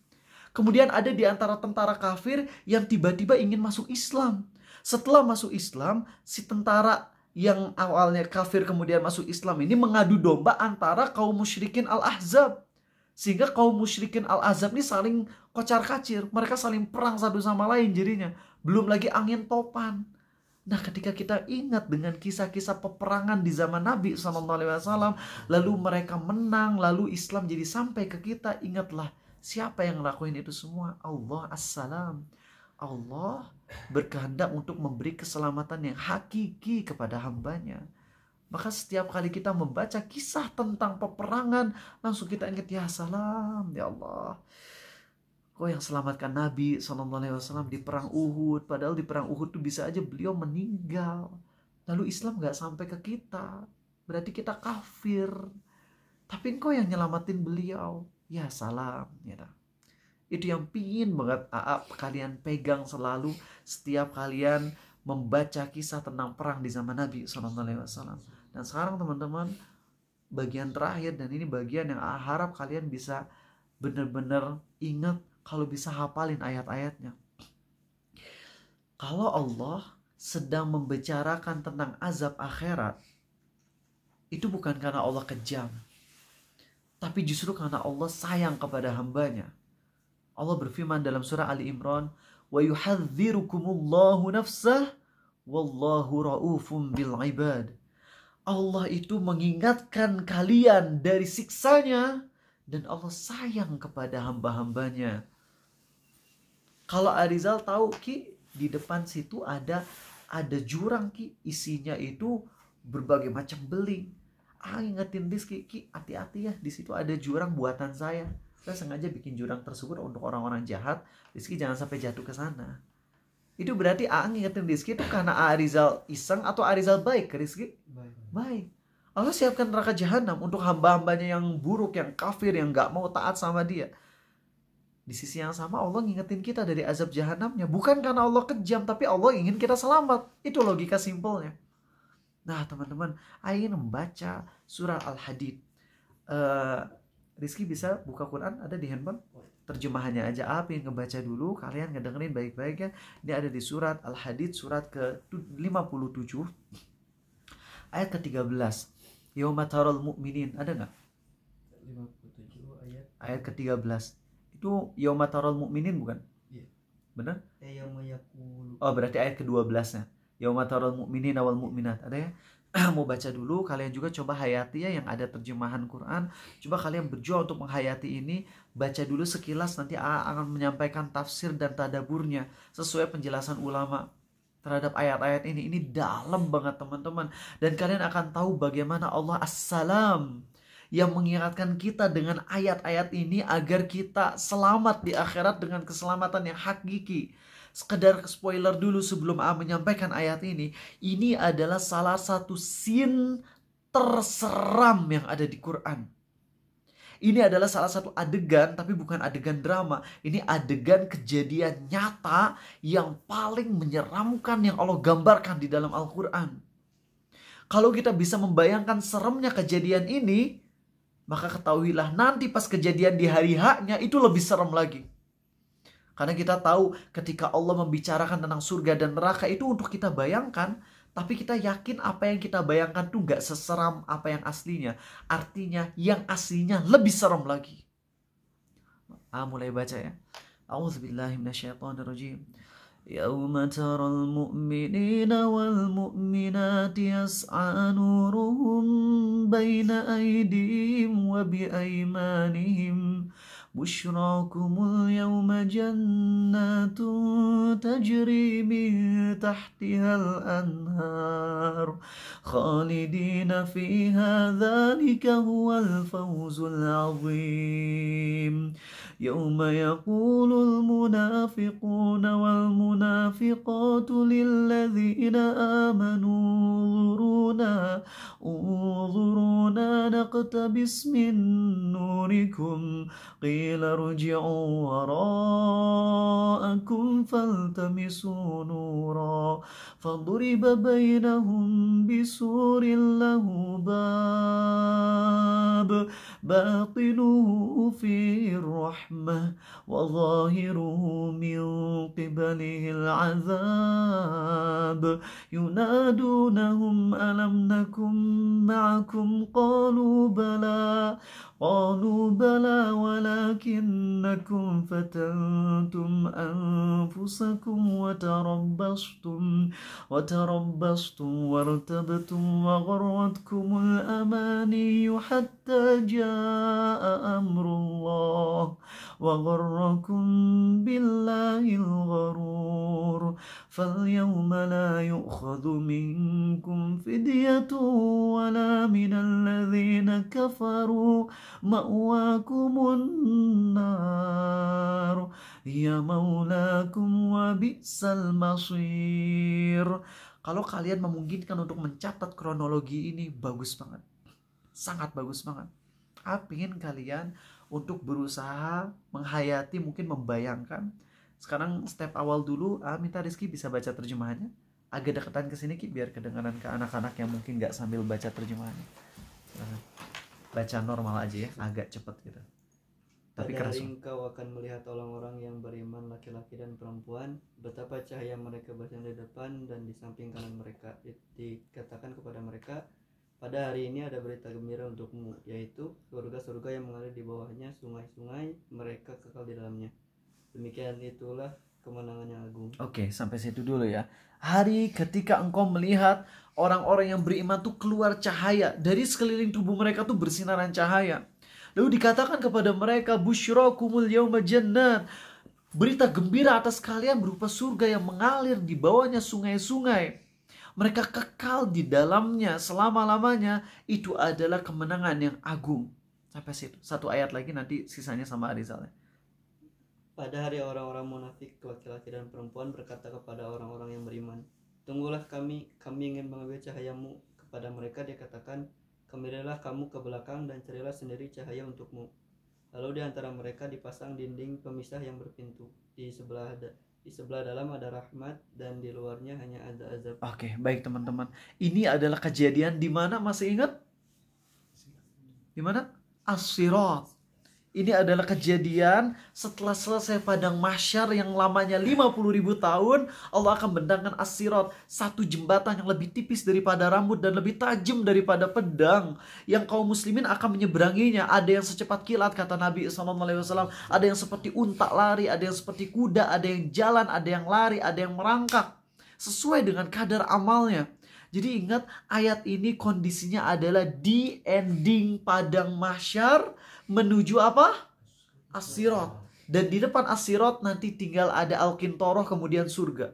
Kemudian ada di antara tentara kafir yang tiba-tiba ingin masuk Islam. Setelah masuk Islam, si tentara yang awalnya kafir kemudian masuk Islam ini mengadu domba antara kaum musyrikin Al-Ahzab. Sehingga kaum musyrikin Al-Ahzab ini saling kocar-kacir. Mereka saling perang satu sama lain jadinya. Belum lagi angin topan. Nah, ketika kita ingat dengan kisah-kisah peperangan di zaman Nabi SAW, lalu mereka menang, lalu Islam jadi sampai ke kita, ingatlah siapa yang ngelakuin itu semua? Allah As-Salam. Allah berkehendak untuk memberi keselamatan yang hakiki kepada hambanya. Maka setiap kali kita membaca kisah tentang peperangan, langsung kita ingat, ya salam, ya Allah, Kau yang selamatkan Nabi SAW di perang Uhud. Padahal di perang Uhud itu bisa aja beliau meninggal. Lalu Islam gak sampai ke kita. Berarti kita kafir. Tapi Engkau yang nyelamatin beliau. Ya salam. Ya. Itu yang pingin banget kalian pegang selalu setiap kalian membaca kisah tentang perang di zaman Nabi SAW. Dan sekarang teman-teman, bagian terakhir, dan ini bagian yang harap kalian bisa benar-benar ingat, kalau bisa hafalin ayat-ayatnya. Kalau Allah sedang membicarakan tentang azab akhirat, itu bukan karena Allah kejam, tapi justru karena Allah sayang kepada hambanya. Allah berfirman dalam surah Ali Imran, wa yuhadzirukumullahu nafsah wallahu raufum bil ibad. Allah itu mengingatkan kalian dari siksanya, dan Allah sayang kepada hamba-hambanya. Kalau Arizal tahu, Ki, di depan situ ada jurang, Ki, isinya itu berbagai macam beling. Ingetin Rizky, Ki, hati-hati ya, di situ ada jurang buatan saya. Saya sengaja bikin jurang tersebut untuk orang-orang jahat. Rizky jangan sampai jatuh ke sana. Itu berarti ngingetin Rizky itu karena Arizal iseng atau Arizal baik ke Rizky? Baik. Allah siapkan neraka jahanam untuk hamba-hambanya yang buruk, yang kafir, yang gak mau taat sama dia. Di sisi yang sama Allah ngingetin kita dari azab jahanamnya. Bukan karena Allah kejam, tapi Allah ingin kita selamat. Itu logika simpelnya. Nah teman-teman, ayo membaca surah Al-Hadid. Rizky bisa buka Quran, ada di handphone? Terjemahannya aja, apa yang ngebaca dulu, kalian ngedengerin baik-baik ya. Ini ada di surat Al-Hadid, surat ke-57 ayat ke-13. Yauma taral mu'minin, ada nggak? 57 ayat ke-13. Itu yauma taral mu'minin bukan? Iya. Benar? Yauma yaqulu. Oh, berarti ayat ke-12-nya. Yauma taral mu'minin wal mu'minat. Ada ya? Mau baca dulu, kalian juga coba hayati ya yang ada terjemahan Quran. Coba kalian berjuang untuk menghayati ini. Baca dulu sekilas, nanti akan menyampaikan tafsir dan tadaburnya sesuai penjelasan ulama terhadap ayat-ayat ini. Ini dalam banget teman-teman. Dan kalian akan tahu bagaimana Allah As-Salam yang mengingatkan kita dengan ayat-ayat ini agar kita selamat di akhirat dengan keselamatan yang hakiki. Sekedar spoiler dulu sebelum menyampaikan ayat ini. Ini adalah salah satu scene terseram yang ada di Quran. Ini adalah salah satu adegan, tapi bukan adegan drama. Ini adegan kejadian nyata yang paling menyeramkan yang Allah gambarkan di dalam Al-Quran. Kalau kita bisa membayangkan seremnya kejadian ini, maka ketahuilah nanti pas kejadian di hari H-nya itu lebih serem lagi. Karena kita tahu ketika Allah membicarakan tentang surga dan neraka itu untuk kita bayangkan, tapi kita yakin apa yang kita bayangkan tuh gak seseram apa yang aslinya. Artinya yang aslinya lebih serem lagi. Mulai baca ya. A'udzubillahi minasyaitonirrajim. Yauma taral mu'minina wal mu'minati yas'a nuruhum baina aydihim wa bi aymanihim. بشراكم اليوم جنات تجري من تحتها الأنهار خالدين فيها ذلك هو الفوز العظيم يوم يقول المنافقون والمنافقات للذين آمنوا انظرونا نقتبس من نوركم قيل ارجعوا وراءكم فالتمسوا نورا فضرب بينهم بسور له باب باطنه فيه الرحمة وظاهره من قبله العذاب ينادونهم ألم نكن معكم قالوا بلى ولكنكم فتنتم أنفسكم وتربصتم وارتبتم وغرتكم الأماني حتى جاء أمر الله وغركم بالله الغرور فاليوم لا يؤخذ منكم فدية ولا من الذين كفروا مأواكم النار هي مولاكم وبئس المصير. Kalau kalian memungkinkan untuk mencatat kronologi ini, bagus banget, sangat bagus banget. Aku ingin kalian untuk berusaha menghayati, mungkin membayangkan. Sekarang step awal dulu, minta Rizky bisa baca terjemahannya. Agak deketan ke sini Ki, biar kedengaran ke anak-anak yang mungkin nggak sambil baca terjemahannya. Baca normal aja ya, agak cepet gitu. Tapi pada keras. hari engkau akan melihat orang-orang yang beriman laki-laki dan perempuan, betapa cahaya mereka bersandar di depan dan di samping kanan mereka. Dikatakan kepada mereka, pada hari ini ada berita gembira untukmu, yaitu surga-surga yang mengalir di bawahnya sungai-sungai, mereka kekal di dalamnya. Demikian itulah kemenangan yang agung. Oke, sampai situ dulu ya. Hari ketika engkau melihat orang-orang yang beriman tuh keluar cahaya dari sekeliling tubuh mereka tuh bersinaran cahaya. Lalu dikatakan kepada mereka, busyrakumul yauma jannat. Berita gembira atas kalian berupa surga yang mengalir di bawahnya sungai-sungai. Mereka kekal di dalamnya selama-lamanya. Itu adalah kemenangan yang agung. Sampai situ. Satu ayat lagi, nanti sisanya sama Arizal. Pada hari orang-orang munafik, laki-laki dan perempuan berkata kepada orang-orang yang beriman, tunggulah kami ingin mengambil cahayamu. Kepada mereka dia katakan, kembalilah kamu ke belakang dan carilah sendiri cahaya untukmu. Lalu di antara mereka dipasang dinding pemisah yang berpintu. Di sebelah dalam ada rahmat dan di luarnya hanya ada azab. Oke, baik teman-teman. Ini adalah kejadian di mana, masih ingat? Di mana? As-Sirat. Ini adalah kejadian setelah selesai padang mahsyar yang lamanya 50.000 tahun. Allah akan bentangkan As-Sirat, satu jembatan yang lebih tipis daripada rambut dan lebih tajam daripada pedang, yang kaum muslimin akan menyeberanginya. Ada yang secepat kilat, kata Nabi SAW. Ada yang seperti unta lari, ada yang seperti kuda, ada yang jalan, ada yang lari, ada yang merangkak, sesuai dengan kadar amalnya. Jadi ingat, ayat ini kondisinya adalah di ending padang mahsyar menuju apa? As-Sirat. Dan di depan As-Sirat nanti tinggal ada Al-Qintoroh, kemudian surga.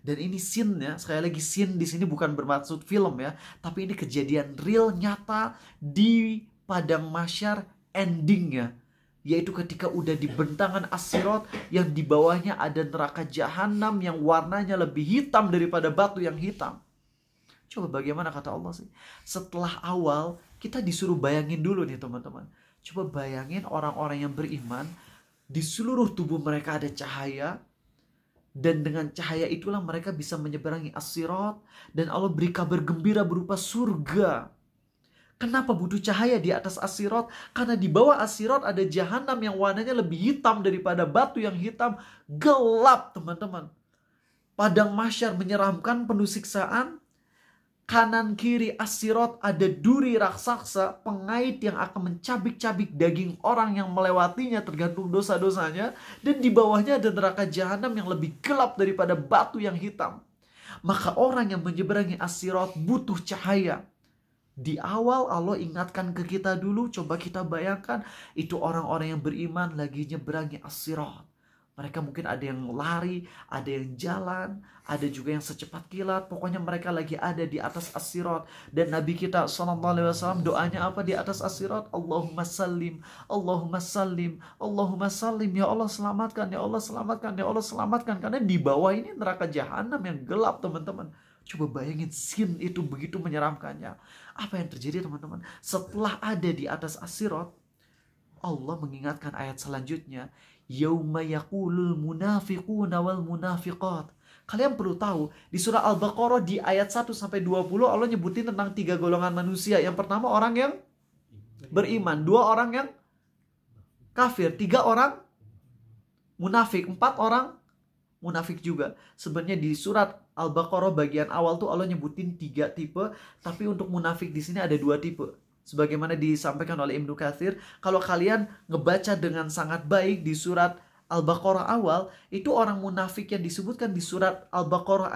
Dan ini scene-nya, sekali lagi scene di sini bukan bermaksud film ya, tapi ini kejadian real nyata di padang mahsyar endingnya, yaitu ketika udah dibentangkan As-Sirat yang di bawahnya ada neraka jahanam yang warnanya lebih hitam daripada batu yang hitam. Coba bagaimana kata Allah sih? Setelah awal kita disuruh bayangin dulu nih teman-teman. Coba bayangin orang-orang yang beriman, di seluruh tubuh mereka ada cahaya, dan dengan cahaya itulah mereka bisa menyeberangi As-Sirat, dan Allah beri kabar gembira berupa surga. Kenapa butuh cahaya di atas As-Sirat? Karena di bawah As-Sirat ada jahanam yang warnanya lebih hitam daripada batu yang hitam, gelap teman-teman. Padang mahsyar menyeramkan, penuh siksaan. Kanan kiri As-Sirat ada duri raksasa, pengait yang akan mencabik-cabik daging orang yang melewatinya tergantung dosa-dosanya. Dan di bawahnya ada neraka jahanam yang lebih gelap daripada batu yang hitam. Maka orang yang menyeberangi As-Sirat butuh cahaya. Di awal Allah ingatkan ke kita dulu, coba kita bayangkan, itu orang-orang yang beriman lagi nyeberangi As-Sirat. Mereka mungkin ada yang lari, ada yang jalan, ada juga yang secepat kilat. Pokoknya mereka lagi ada di atas as-sirat. Dan Nabi kita SAW doanya apa di atas as-sirat? Allahumma sallim, Allahumma sallim, Allahumma sallim. Ya Allah selamatkan, ya Allah selamatkan, ya Allah selamatkan. Karena di bawah ini neraka jahanam yang gelap, teman-teman. Coba bayangin scene itu begitu menyeramkannya. Apa yang terjadi, teman-teman? Setelah ada di atas as-sirat, Allah mengingatkan ayat selanjutnya, yauma yaqulul munafiquna wal munafiqat. Kalian perlu tahu, di surah Al-Baqarah di ayat 1 sampai 20 Allah nyebutin tentang 3 golongan manusia. Yang pertama orang yang beriman, 2 orang yang kafir, 3 orang munafik, 4 orang munafik juga. Sebenarnya di surat Al-Baqarah bagian awal tuh Allah nyebutin 3 tipe, tapi untuk munafik di sini ada 2 tipe. Sebagaimana disampaikan oleh Ibnu Katsir, kalau kalian ngebaca dengan sangat baik di surat Al-Baqarah awal, itu orang munafik yang disebutkan di surat Al-Baqarah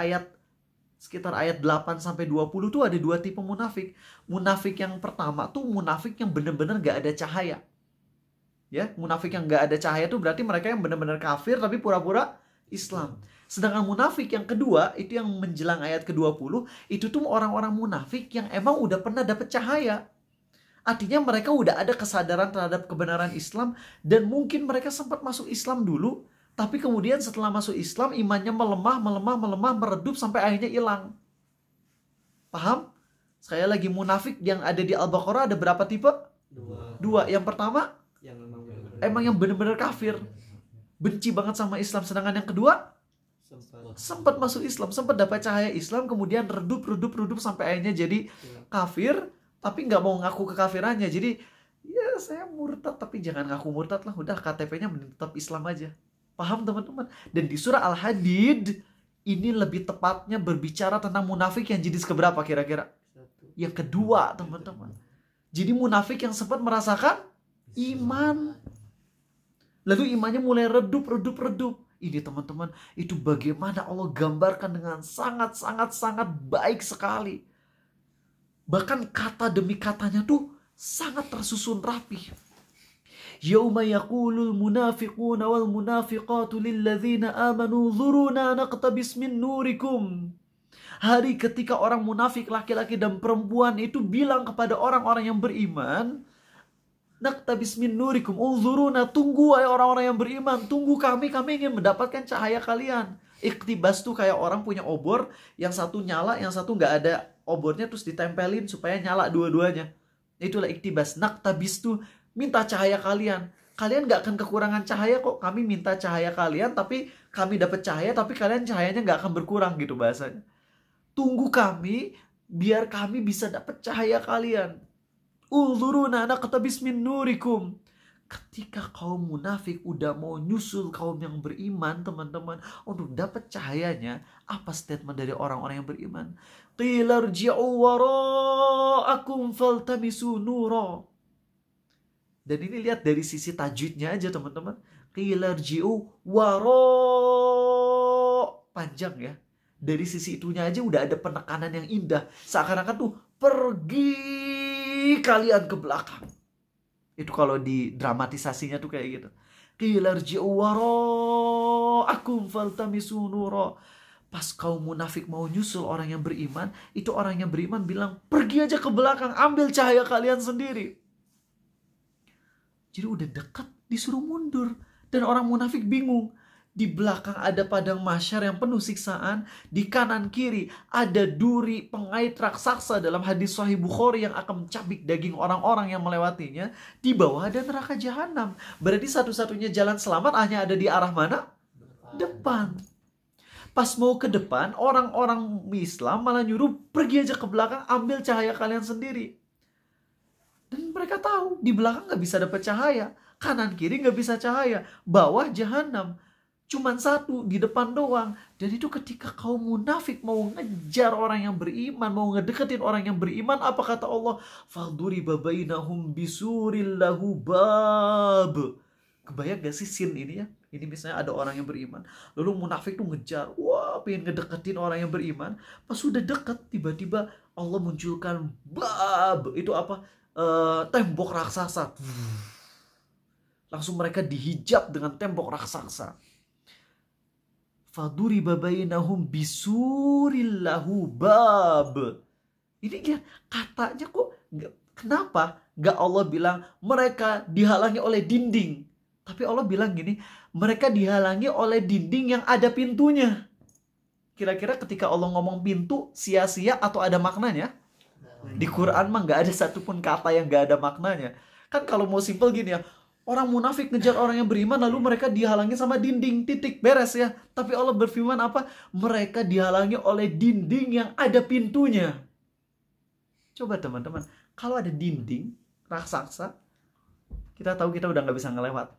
sekitar ayat 8 sampai 20 tuh ada 2 tipe munafik. Munafik yang pertama tuh munafik yang benar-benar gak ada cahaya. Ya, munafik yang gak ada cahaya tuh berarti mereka yang benar-benar kafir tapi pura-pura Islam. Sedangkan munafik yang kedua, itu yang menjelang ayat ke-20, itu tuh orang-orang munafik yang emang udah pernah dapet cahaya. Artinya mereka udah ada kesadaran terhadap kebenaran Islam, dan mungkin mereka sempat masuk Islam dulu, tapi kemudian setelah masuk Islam imannya melemah, meredup sampai akhirnya hilang. Paham? Sekali lagi, munafik yang ada di Al-Baqarah ada berapa tipe? 2. Yang pertama emang yang benar-benar kafir, benci banget sama Islam. Sedangkan yang kedua sempat masuk Islam, sempat dapat cahaya Islam, kemudian redup sampai akhirnya jadi kafir, tapi nggak mau ngaku kekafirannya. Jadi ya saya murtad, tapi jangan ngaku murtad lah, udah KTP-nya tetap Islam aja. Paham teman-teman? Dan di surah Al-Hadid ini lebih tepatnya berbicara tentang munafik yang jenis keberapa kira-kira? Yang kedua, teman-teman. Jadi munafik yang sempat merasakan iman, lalu imannya mulai redup. Ini teman-teman, itu bagaimana Allah gambarkan dengan sangat baik sekali. Bahkan kata demi katanya tuh sangat tersusun rapi. Yauma yaqulul munafiquna wal munafiqatu lilladzina amanu dzuruna naqtabis min nurikum. Hari ketika orang munafik laki-laki dan perempuan itu bilang kepada orang-orang yang beriman, naqtabis min nurikum, unzuruna, tunggu wahai orang-orang yang beriman, tunggu kami ingin mendapatkan cahaya kalian. Iktibas tuh kayak orang punya obor, yang satu nyala, yang satu nggak ada obornya, terus ditempelin supaya nyala dua-duanya. Itulah iktibas. Naqtabis tuh minta cahaya kalian. Kalian nggak akan kekurangan cahaya kok. Kami minta cahaya kalian, tapi kami dapat cahaya, tapi kalian cahayanya nggak akan berkurang gitu bahasanya. Tunggu kami, biar kami bisa dapat cahaya kalian. Unzuruna naqtabis min nurikum. Ketika kaum munafik udah mau nyusul kaum yang beriman, teman-teman, untuk dapat cahayanya, apa statement dari orang-orang yang beriman? Qila irji'u wara'akum faltamisu nura. Dan ini lihat dari sisi tajwidnya aja, teman-teman. Qila irji'u panjang ya. Dari sisi itunya aja udah ada penekanan yang indah. Seakan-akan tuh pergi kalian ke belakang. Itu kalau di dramatisasinya tuh kayak gitu. Qila irji'u wara'akum faltamisu nura. Pas kaum munafik mau nyusul orang yang beriman, itu orang yang beriman bilang, pergi aja ke belakang, ambil cahaya kalian sendiri. Jadi udah dekat, disuruh mundur. Dan orang munafik bingung. Di belakang ada padang mahsyar yang penuh siksaan. Di kanan kiri ada duri pengait raksasa dalam hadis Sahih Bukhari yang akan mencabik daging orang-orang yang melewatinya. Di bawah ada neraka jahanam. Berarti satu-satunya jalan selamat hanya ada di arah mana? Depan. Pas mau ke depan, orang-orang Islam malah nyuruh pergi aja ke belakang, ambil cahaya kalian sendiri. Dan mereka tahu di belakang gak bisa dapat cahaya, kanan kiri gak bisa cahaya, bawah jahanam. Cuman satu di depan doang. Dan itu ketika kaum munafik mau ngejar orang yang beriman, mau ngedeketin orang yang beriman, apa kata Allah? Faduriba bainahum bisuril lahu bab. Kebayang gak sih scene ini ya? Ini misalnya ada orang yang beriman, lalu munafik tuh ngejar, wah pengen ngedeketin orang yang beriman. Pas sudah deket, tiba-tiba Allah munculkan bab. Itu apa? Tembok raksasa. Langsung mereka dihijab dengan tembok raksasa. Faduriba bainahum bisuril lahu bab. Ini dia katanya kok kenapa gak Allah bilang mereka dihalangi oleh dinding, tapi Allah bilang gini, mereka dihalangi oleh dinding yang ada pintunya. Kira-kira ketika Allah ngomong pintu sia-sia atau ada maknanya? Di Quran mah gak ada satupun kata yang gak ada maknanya. Kan kalau mau simple gini ya, orang munafik ngejar orang yang beriman lalu mereka dihalangi sama dinding, titik, beres ya. Tapi Allah berfirman apa? Mereka dihalangi oleh dinding yang ada pintunya. Coba teman-teman, kalau ada dinding raksasa, kita tahu kita udah nggak bisa ngelewat.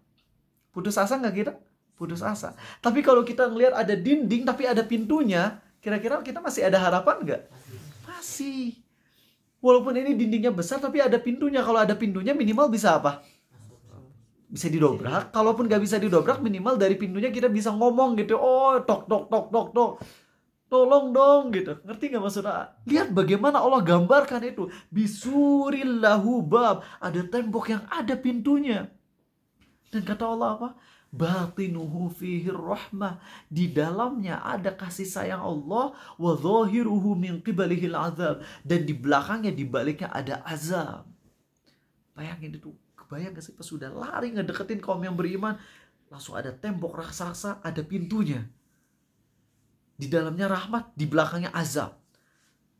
Putus asa nggak kita? Putus asa. Tapi kalau kita ngelihat ada dinding tapi ada pintunya, kira-kira kita masih ada harapan nggak? Masih. Walaupun ini dindingnya besar tapi ada pintunya. Kalau ada pintunya minimal bisa apa? Bisa didobrak. Kalaupun nggak bisa didobrak, minimal dari pintunya kita bisa ngomong gitu. Oh, tok tok tok tok tok. Tolong dong gitu. Ngerti gak maksudnya? Lihat bagaimana Allah gambarkan itu. Bisurillahu bab. Ada tembok yang ada pintunya. Dan kata Allah apa? Batinuhu fihir rahmah. Di dalamnya ada kasih sayang Allah. Wa zahiruhu min qibalihil azab. Dan di belakangnya, di baliknya ada azab. Bayangin itu. Kebayang gak sih pas sudah lari ngedeketin kaum yang beriman. Langsung ada tembok raksasa, ada pintunya. Di dalamnya rahmat, di belakangnya azab.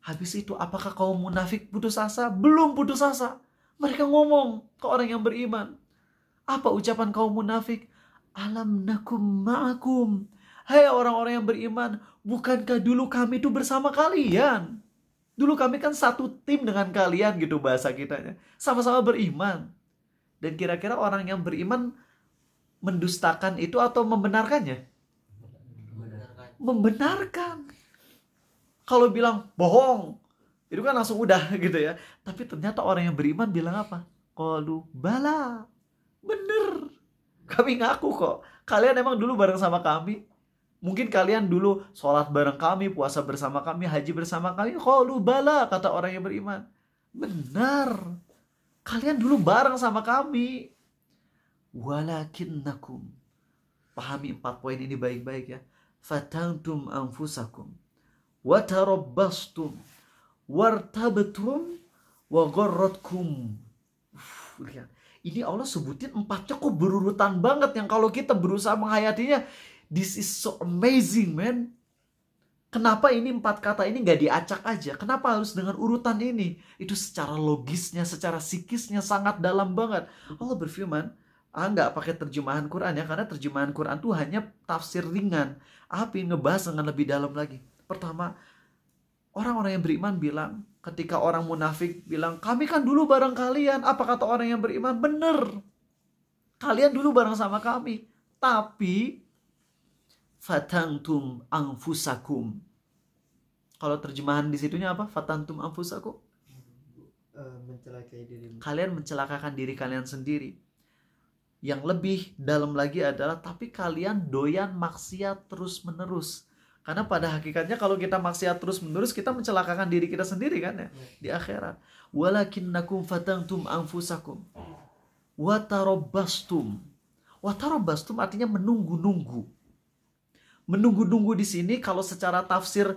Habis itu apakah kaum munafik putus asa? Belum putus asa. Mereka ngomong ke orang yang beriman. Apa ucapan kaum munafik? Alam nakum ma'akum. Hai orang-orang yang beriman, bukankah dulu kami itu bersama kalian? Dulu kami kan satu tim dengan kalian gitu bahasa kitanya. Sama-sama beriman. Dan kira-kira orang yang beriman mendustakan itu atau membenarkannya? Membenarkan. Kalau bilang bohong, itu kan langsung udah gitu ya. Tapi ternyata orang yang beriman bilang apa? Qalu bala. Bener. Kami ngaku kok. Kalian emang dulu bareng sama kami. Mungkin kalian dulu sholat bareng kami, puasa bersama kami, haji bersama kami. Qalu bala, kata orang yang beriman. Benar. Kalian dulu bareng sama kami. Walakinnakum. Pahami 4 poin ini baik-baik ya. Fatantum anfusakum wa tarabbastum wartabtum wa gharratkum. Lihat, ini Allah sebutin 4-nya kok berurutan banget yang kalau kita berusaha menghayatinya, this is so amazing man. Kenapa ini 4 kata ini gak diacak aja? Kenapa harus dengan urutan ini? Itu secara logisnya, secara psikisnya sangat dalam banget. Allah berfirman, nggak pakai terjemahan Quran ya, karena terjemahan Quran tuh hanya tafsir ringan. Tapi ngebahas dengan lebih dalam lagi. Pertama, orang-orang yang beriman bilang, ketika orang munafik bilang, kami kan dulu bareng kalian. Apa kata orang yang beriman? Bener. Kalian dulu bareng sama kami. Tapi, fatantum anfusakum. Kalau terjemahan di situnya apa? Fatantum anfusakum. Mencelakai dirimu. Kalian mencelakakan diri kalian sendiri. Yang lebih dalam lagi adalah tapi kalian doyan maksiat terus-menerus. Karena pada hakikatnya kalau kita maksiat terus-menerus, kita mencelakakan diri kita sendiri kan ya di akhirat. Walakinnakum fatantum anfusakum wa tarabbastum. Wa tarabbastum artinya menunggu-nunggu. Menunggu-nunggu di sini kalau secara tafsir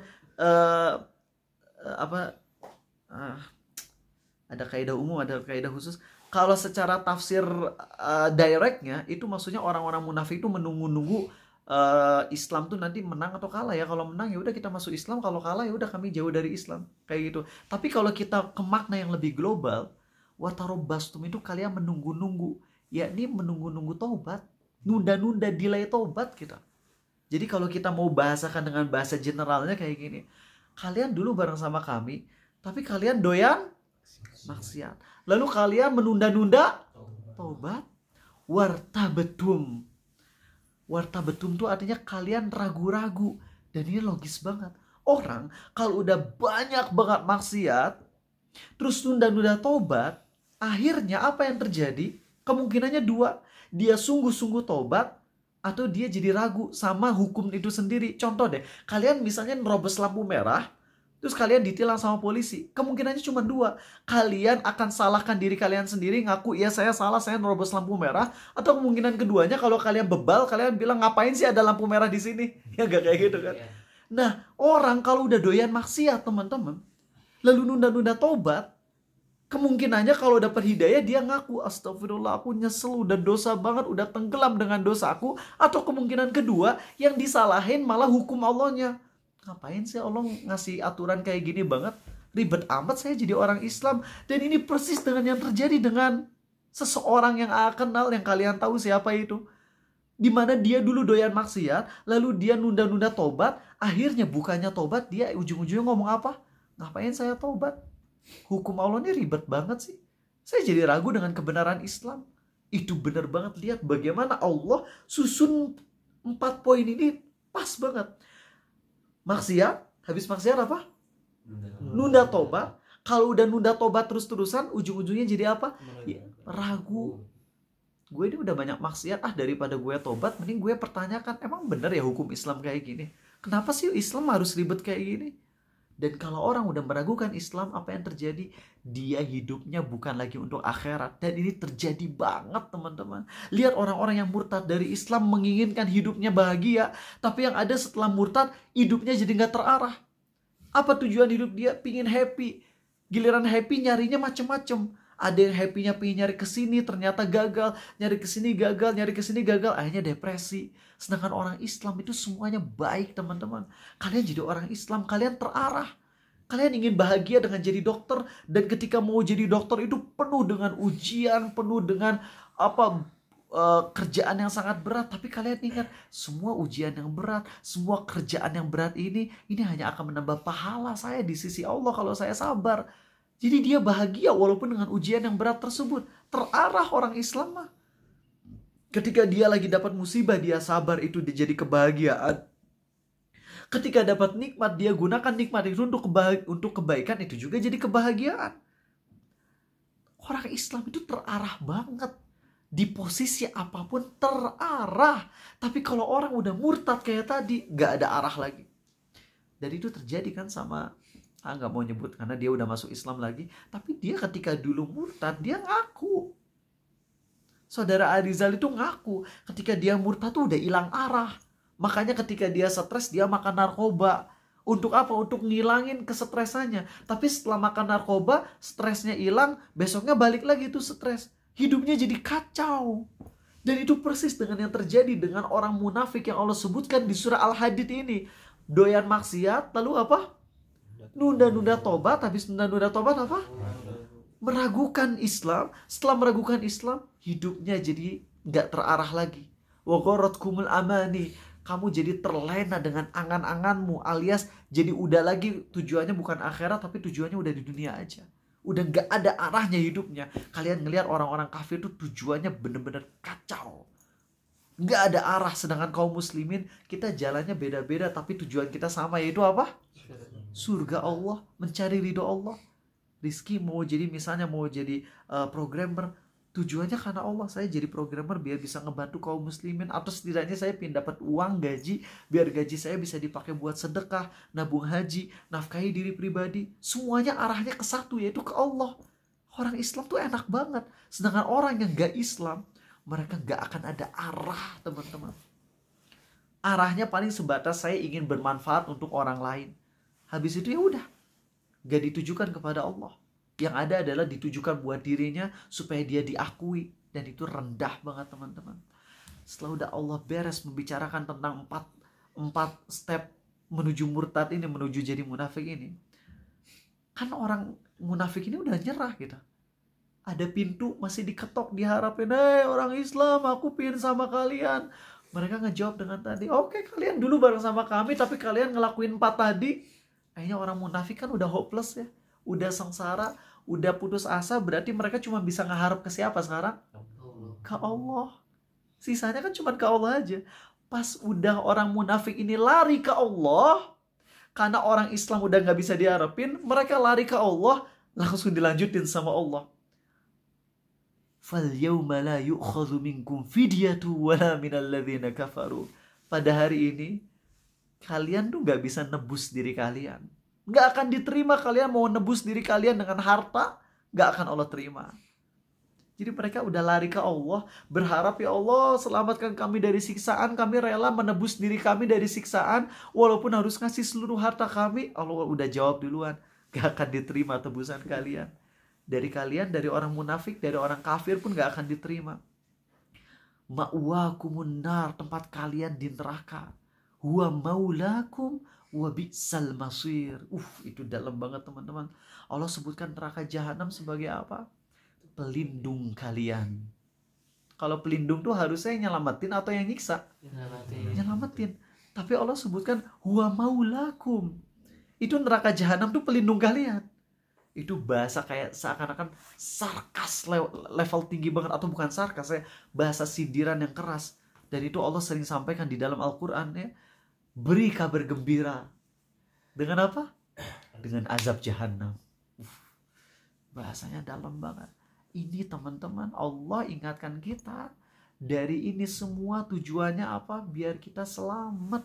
ada kaidah umum, ada kaidah khusus. Kalau secara tafsir directnya itu maksudnya orang-orang munafik itu menunggu-nunggu Islam tuh nanti menang atau kalah ya. Kalau menang ya udah kita masuk Islam, kalau kalah ya udah kami jauh dari Islam, kayak gitu. Tapi kalau kita ke makna yang lebih global, watarobastum itu kalian menunggu-nunggu, yakni menunggu-nunggu taubat, nunda-nunda delay taubat kita. Jadi kalau kita mau bahasakan dengan bahasa generalnya kayak gini, kalian dulu bareng sama kami, tapi kalian doyan maksiat. Lalu kalian menunda-nunda taubat. Wartabetum. Wartabetum itu artinya kalian ragu-ragu. Dan ini logis banget. Orang kalau udah banyak banget maksiat, terus nunda-nunda taubat, akhirnya apa yang terjadi? Kemungkinannya 2. Dia sungguh-sungguh taubat, atau dia jadi ragu sama hukum itu sendiri. Contoh deh, kalian misalnya nerobos lampu merah, terus kalian ditilang sama polisi, kemungkinannya cuma dua. Kalian akan salahkan diri kalian sendiri, ngaku ya saya salah, saya nerobos lampu merah. Atau kemungkinan keduanya kalau kalian bebal, kalian bilang ngapain sih ada lampu merah di sini? Ya gak kayak gitu kan. Nah, orang kalau udah doyan maksiat teman-teman, lalu nunda-nunda tobat, kemungkinannya kalau dapat hidayah dia ngaku, astagfirullah aku nyesel, udah dosa banget, udah tenggelam dengan dosaku. Atau kemungkinan kedua, yang disalahin malah hukum Allahnya. Ngapain sih Allah ngasih aturan kayak gini banget? Ribet amat saya jadi orang Islam. Dan ini persis dengan yang terjadi dengan seseorang yang kenal, yang kalian tahu siapa itu. Dimana dia dulu doyan maksiat, lalu dia nunda-nunda tobat, akhirnya bukannya tobat, dia ujung-ujungnya ngomong apa? Ngapain saya tobat? Hukum Allah ini ribet banget sih. Saya jadi ragu dengan kebenaran Islam. Itu benar banget, lihat bagaimana Allah susun 4 poin ini pas banget. Maksiat, habis maksiat apa? Nunda tobat. Kalau udah nunda tobat terus-terusan, ujung-ujungnya jadi apa? Ya, ragu. Gue ini udah banyak maksiat, daripada gue tobat, mending gue pertanyakan, emang bener ya hukum Islam kayak gini? Kenapa sih Islam harus ribet kayak gini? Dan kalau orang udah meragukan Islam, apa yang terjadi? Dia hidupnya bukan lagi untuk akhirat. Dan ini terjadi banget teman-teman. Lihat orang-orang yang murtad dari Islam menginginkan hidupnya bahagia. Tapi yang ada setelah murtad, hidupnya jadi gak terarah. Apa tujuan hidup dia? Pingin happy. Giliran happy nyarinya macem-macem. Ada yang happy-nya pengen nyari kesini, ternyata gagal. Nyari kesini gagal, nyari kesini gagal. Akhirnya depresi. Sedangkan orang Islam itu semuanya baik teman-teman. Kalian jadi orang Islam, kalian terarah. Kalian ingin bahagia dengan jadi dokter. Dan ketika mau jadi dokter itu penuh dengan ujian, penuh dengan kerjaan yang sangat berat. Tapi kalian ingat, semua ujian yang berat, semua kerjaan yang berat ini hanya akan menambah pahala saya di sisi Allah kalau saya sabar. Jadi dia bahagia walaupun dengan ujian yang berat tersebut. Terarah orang Islam mah. Ketika dia lagi dapat musibah, dia sabar, itu dia jadi kebahagiaan. Ketika dapat nikmat, dia gunakan nikmat itu untuk kebaikan, itu juga jadi kebahagiaan. Orang Islam itu terarah banget. Di posisi apapun terarah. Tapi kalau orang udah murtad kayak tadi, gak ada arah lagi. Dan itu terjadi kan sama, gak mau nyebut karena dia udah masuk Islam lagi. Tapi dia ketika dulu murtad, dia ngaku. Saudara Arizal itu ngaku ketika dia murtad tuh udah hilang arah. Makanya ketika dia stres, dia makan narkoba. Untuk apa? Untuk ngilangin kesetresannya. Tapi setelah makan narkoba, stresnya hilang, besoknya balik lagi tuh stres. Hidupnya jadi kacau. Dan itu persis dengan yang terjadi dengan orang munafik yang Allah sebutkan di surah Al-Hadid ini. Doyan maksiat, lalu apa? Nunda-nunda tobat. Habis nunda-nunda tobat apa? Meragukan Islam. Setelah meragukan Islam, hidupnya jadi gak terarah lagi. Wa gharatkumul amani. Kamu jadi terlena dengan angan-anganmu, alias jadi udah lagi tujuannya bukan akhirat, tapi tujuannya udah di dunia aja. Udah gak ada arahnya hidupnya. Kalian ngelihat orang-orang kafir itu tujuannya bener-bener kacau. Gak ada arah. Sedangkan kaum muslimin, kita jalannya beda-beda, tapi tujuan kita sama, yaitu apa? Surga Allah, mencari ridho Allah. Rizky mau jadi programmer, tujuannya karena Allah. Saya jadi programmer biar bisa ngebantu kaum muslimin, atau setidaknya saya pengen dapat uang gaji, biar gaji saya bisa dipakai buat sedekah, nabung haji, nafkahi diri pribadi. Semuanya arahnya ke satu, yaitu ke Allah. Orang Islam tuh enak banget. Sedangkan orang yang gak Islam, mereka gak akan ada arah teman-teman. Arahnya paling sebatas saya ingin bermanfaat untuk orang lain. Habis itu ya udah, gak ditujukan kepada Allah. Yang ada adalah ditujukan buat dirinya supaya dia diakui. Dan itu rendah banget teman-teman. Setelah udah Allah beres membicarakan tentang empat step menuju murtad ini, menuju jadi munafik ini. Kan orang munafik ini udah nyerah gitu. Ada pintu masih diketok, diharapin, orang Islam aku pengen sama kalian. Mereka ngejawab dengan tadi, oke, kalian dulu bareng sama kami, tapi kalian ngelakuin 4 tadi. Akhirnya orang munafik kan udah hopeless ya. Udah sengsara, udah putus asa, berarti mereka cuma bisa ngeharap ke siapa sekarang? Ke Allah. Sisanya kan cuma ke Allah aja. Pas udah orang munafik ini lari ke Allah, karena orang Islam udah gak bisa diharapin, mereka lari ke Allah, langsung dilanjutin sama Allah. فَالْيَوْمَ لَا يُؤْخَذُ مِنْكُمْ فِدْيَةُ وَلَا مِنَ الَّذِينَ كَفَرُوا. Pada hari ini, kalian tuh gak bisa nebus diri kalian. Nggak akan diterima. Kalian mau nebus diri kalian dengan harta, nggak akan Allah terima. Jadi mereka udah lari ke Allah, berharap, ya Allah selamatkan kami dari siksaan, kami rela menebus diri kami dari siksaan, walaupun harus ngasih seluruh harta kami. Allah udah jawab duluan, gak akan diterima tebusan kalian. Dari kalian, dari orang munafik, dari orang kafir pun gak akan diterima. Ma'wakumun nar, tempat kalian di neraka. Huwa maulakum wa bi'sal masir. Itu dalam banget teman-teman. Allah sebutkan neraka jahanam sebagai apa? Pelindung kalian. Kalau pelindung tuh harusnya nyelamatin atau yang nyiksa? Nyelamatin. Tapi Allah sebutkan huwa maulakum. Itu neraka jahanam tuh pelindung kalian. Itu bahasa kayak seakan-akan sarkas level tinggi banget, atau bukan sarkas ya, bahasa sindiran yang keras. Dan itu Allah sering sampaikan di dalam Al-Qur'an ya. Beri kabar gembira. Dengan apa? Dengan azab jahanam. Bahasanya dalam banget. Ini teman-teman, Allah ingatkan kita dari ini semua tujuannya apa? Biar kita selamat.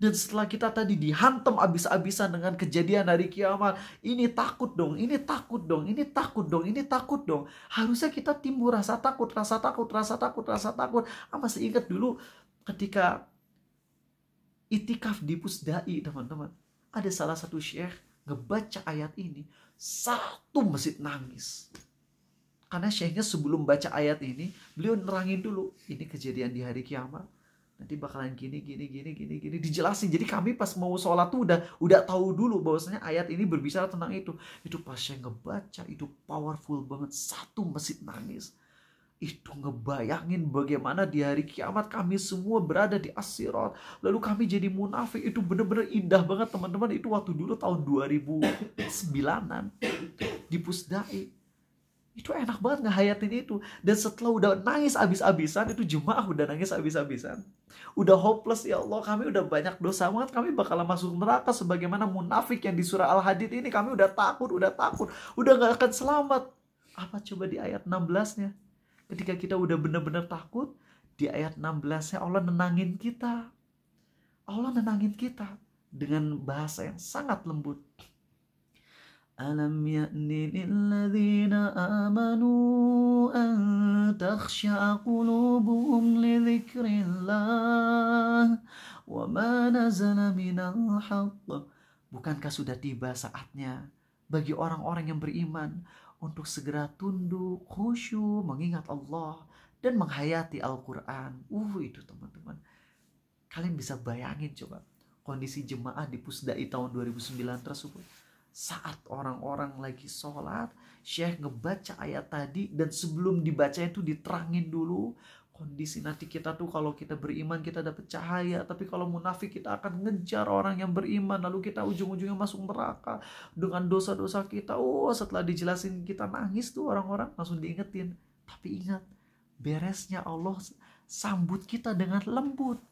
Dan setelah kita tadi dihantam abis-abisan dengan kejadian hari kiamat, ini takut dong, ini takut dong, ini takut dong, ini takut dong. Harusnya kita timbul rasa takut, rasa takut, rasa takut, rasa takut. Masih ingat dulu ketika itikaf di Pusdai teman-teman, ada salah satu syekh ngebaca ayat ini, satu masjid nangis. Karena syekhnya sebelum baca ayat ini, beliau nerangin dulu, ini kejadian di hari kiamat, nanti bakalan gini, dijelasin. Jadi kami pas mau sholat tuh udah tahu dulu bahwasanya ayat ini berbicara tentang itu. Itu pas syekh ngebaca, itu powerful banget, satu masjid nangis. Itu ngebayangin bagaimana di hari kiamat kami semua berada di as-sirat, lalu kami jadi munafik. Itu bener-bener indah banget teman-teman. Itu waktu dulu tahun 2009-an di Pusdai. Itu enak banget ngehayatin itu. Dan setelah udah nangis abis-abisan, itu jemaah udah nangis abis-abisan, udah hopeless, ya Allah kami udah banyak dosa banget, kami bakalan masuk neraka sebagaimana munafik yang di surah Al-Hadid ini. Kami udah takut, udah gak akan selamat. Apa coba di ayat 16-nya? Ketika kita udah benar-benar takut, di ayat 16-nya Allah nenangin kita. Allah nenangin kita dengan bahasa yang sangat lembut. Alam ya'ni lilladzina amanu an takhsha'a qulubuhum li dzikrillah wa ma nazala minal haqq. Bukankah sudah tiba saatnya bagi orang-orang yang beriman untuk segera tunduk, khusyuk, mengingat Allah dan menghayati Al-Quran. Itu teman-teman, kalian bisa bayangin coba kondisi jemaah di Pusdai tahun 2009 tersebut. Saat orang-orang lagi sholat, syekh ngebaca ayat tadi, dan sebelum dibaca itu diterangin dulu kondisi nanti kita tuh, kalau kita beriman kita dapat cahaya, tapi kalau munafik kita akan ngejar orang yang beriman, lalu kita ujung-ujungnya masuk neraka dengan dosa-dosa kita. Setelah dijelasin kita nangis tuh orang-orang, langsung diingetin, tapi ingat, beresnya Allah sambut kita dengan lembut.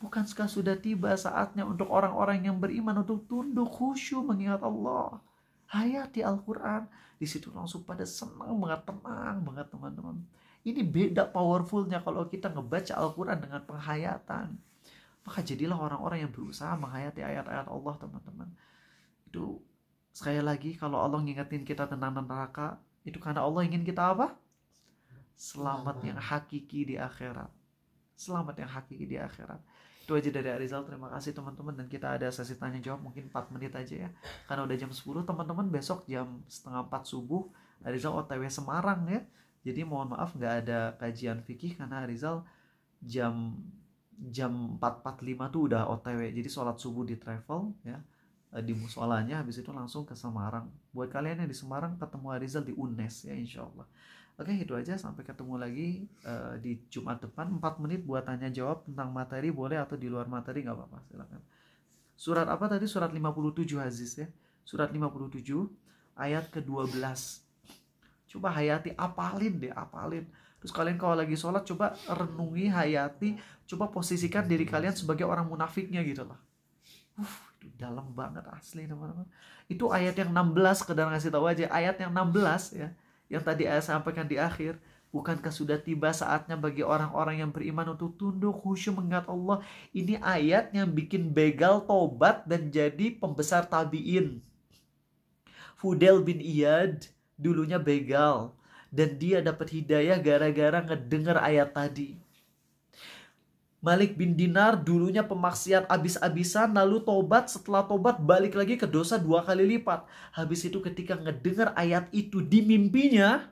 Bukankah sudah tiba saatnya untuk orang-orang yang beriman untuk tunduk, khusyuk, mengingat Allah, hayati Al-Quran. Di situ langsung pada senang banget, tenang banget teman-teman. Ini beda powerfulnya kalau kita ngebaca Al-Quran dengan penghayatan. Maka jadilah orang-orang yang berusaha menghayati ayat-ayat Allah teman-teman. Itu sekali lagi, kalau Allah ngingetin kita tentang neraka, itu karena Allah ingin kita apa? Selamat yang hakiki di akhirat. Selamat yang hakiki di akhirat. Itu aja dari Arizal. Terima kasih teman-teman. Dan kita ada sesi tanya jawab mungkin 4 menit aja ya, karena udah jam 10. Teman-teman besok jam 3:30 subuh Arizal OTW Semarang ya. Jadi mohon maaf gak ada kajian fikih karena Arizal jam 4.45 tuh udah OTW. Jadi sholat subuh di travel ya, di musolanya, habis itu langsung ke Semarang. Buat kalian yang di Semarang, ketemu Arizal di UNES ya, insyaallah. Oke, itu aja. Sampai ketemu lagi di Jumat depan. 4 menit buat tanya jawab tentang materi boleh, atau di luar materi nggak apa-apa, silakan. Surat apa tadi? Surat 57 Aziz ya. Surat 57 ayat ke-12. Coba hayati, apalin. Terus kalian kalau lagi sholat coba renungi, hayati, coba posisikan diri kalian sebagai orang munafiknya gitu lah. Itu dalam banget asli teman-teman. Itu ayat yang 16, kedar ngasih tahu aja, ayat yang 16 ya, yang tadi saya sampaikan di akhir, Bukankah sudah tiba saatnya bagi orang-orang yang beriman untuk tunduk khusyuk mengingat Allah? Ini ayat yang bikin begal tobat dan jadi pembesar tabi'in. Fudail bin Iyad dulunya begal dan dia dapat hidayah gara-gara ngedengar ayat tadi. Malik bin Dinar dulunya pemaksiat abis-abisan, lalu tobat, setelah tobat balik lagi ke dosa 2 kali lipat. Habis itu ketika ngedengar ayat itu di mimpinya,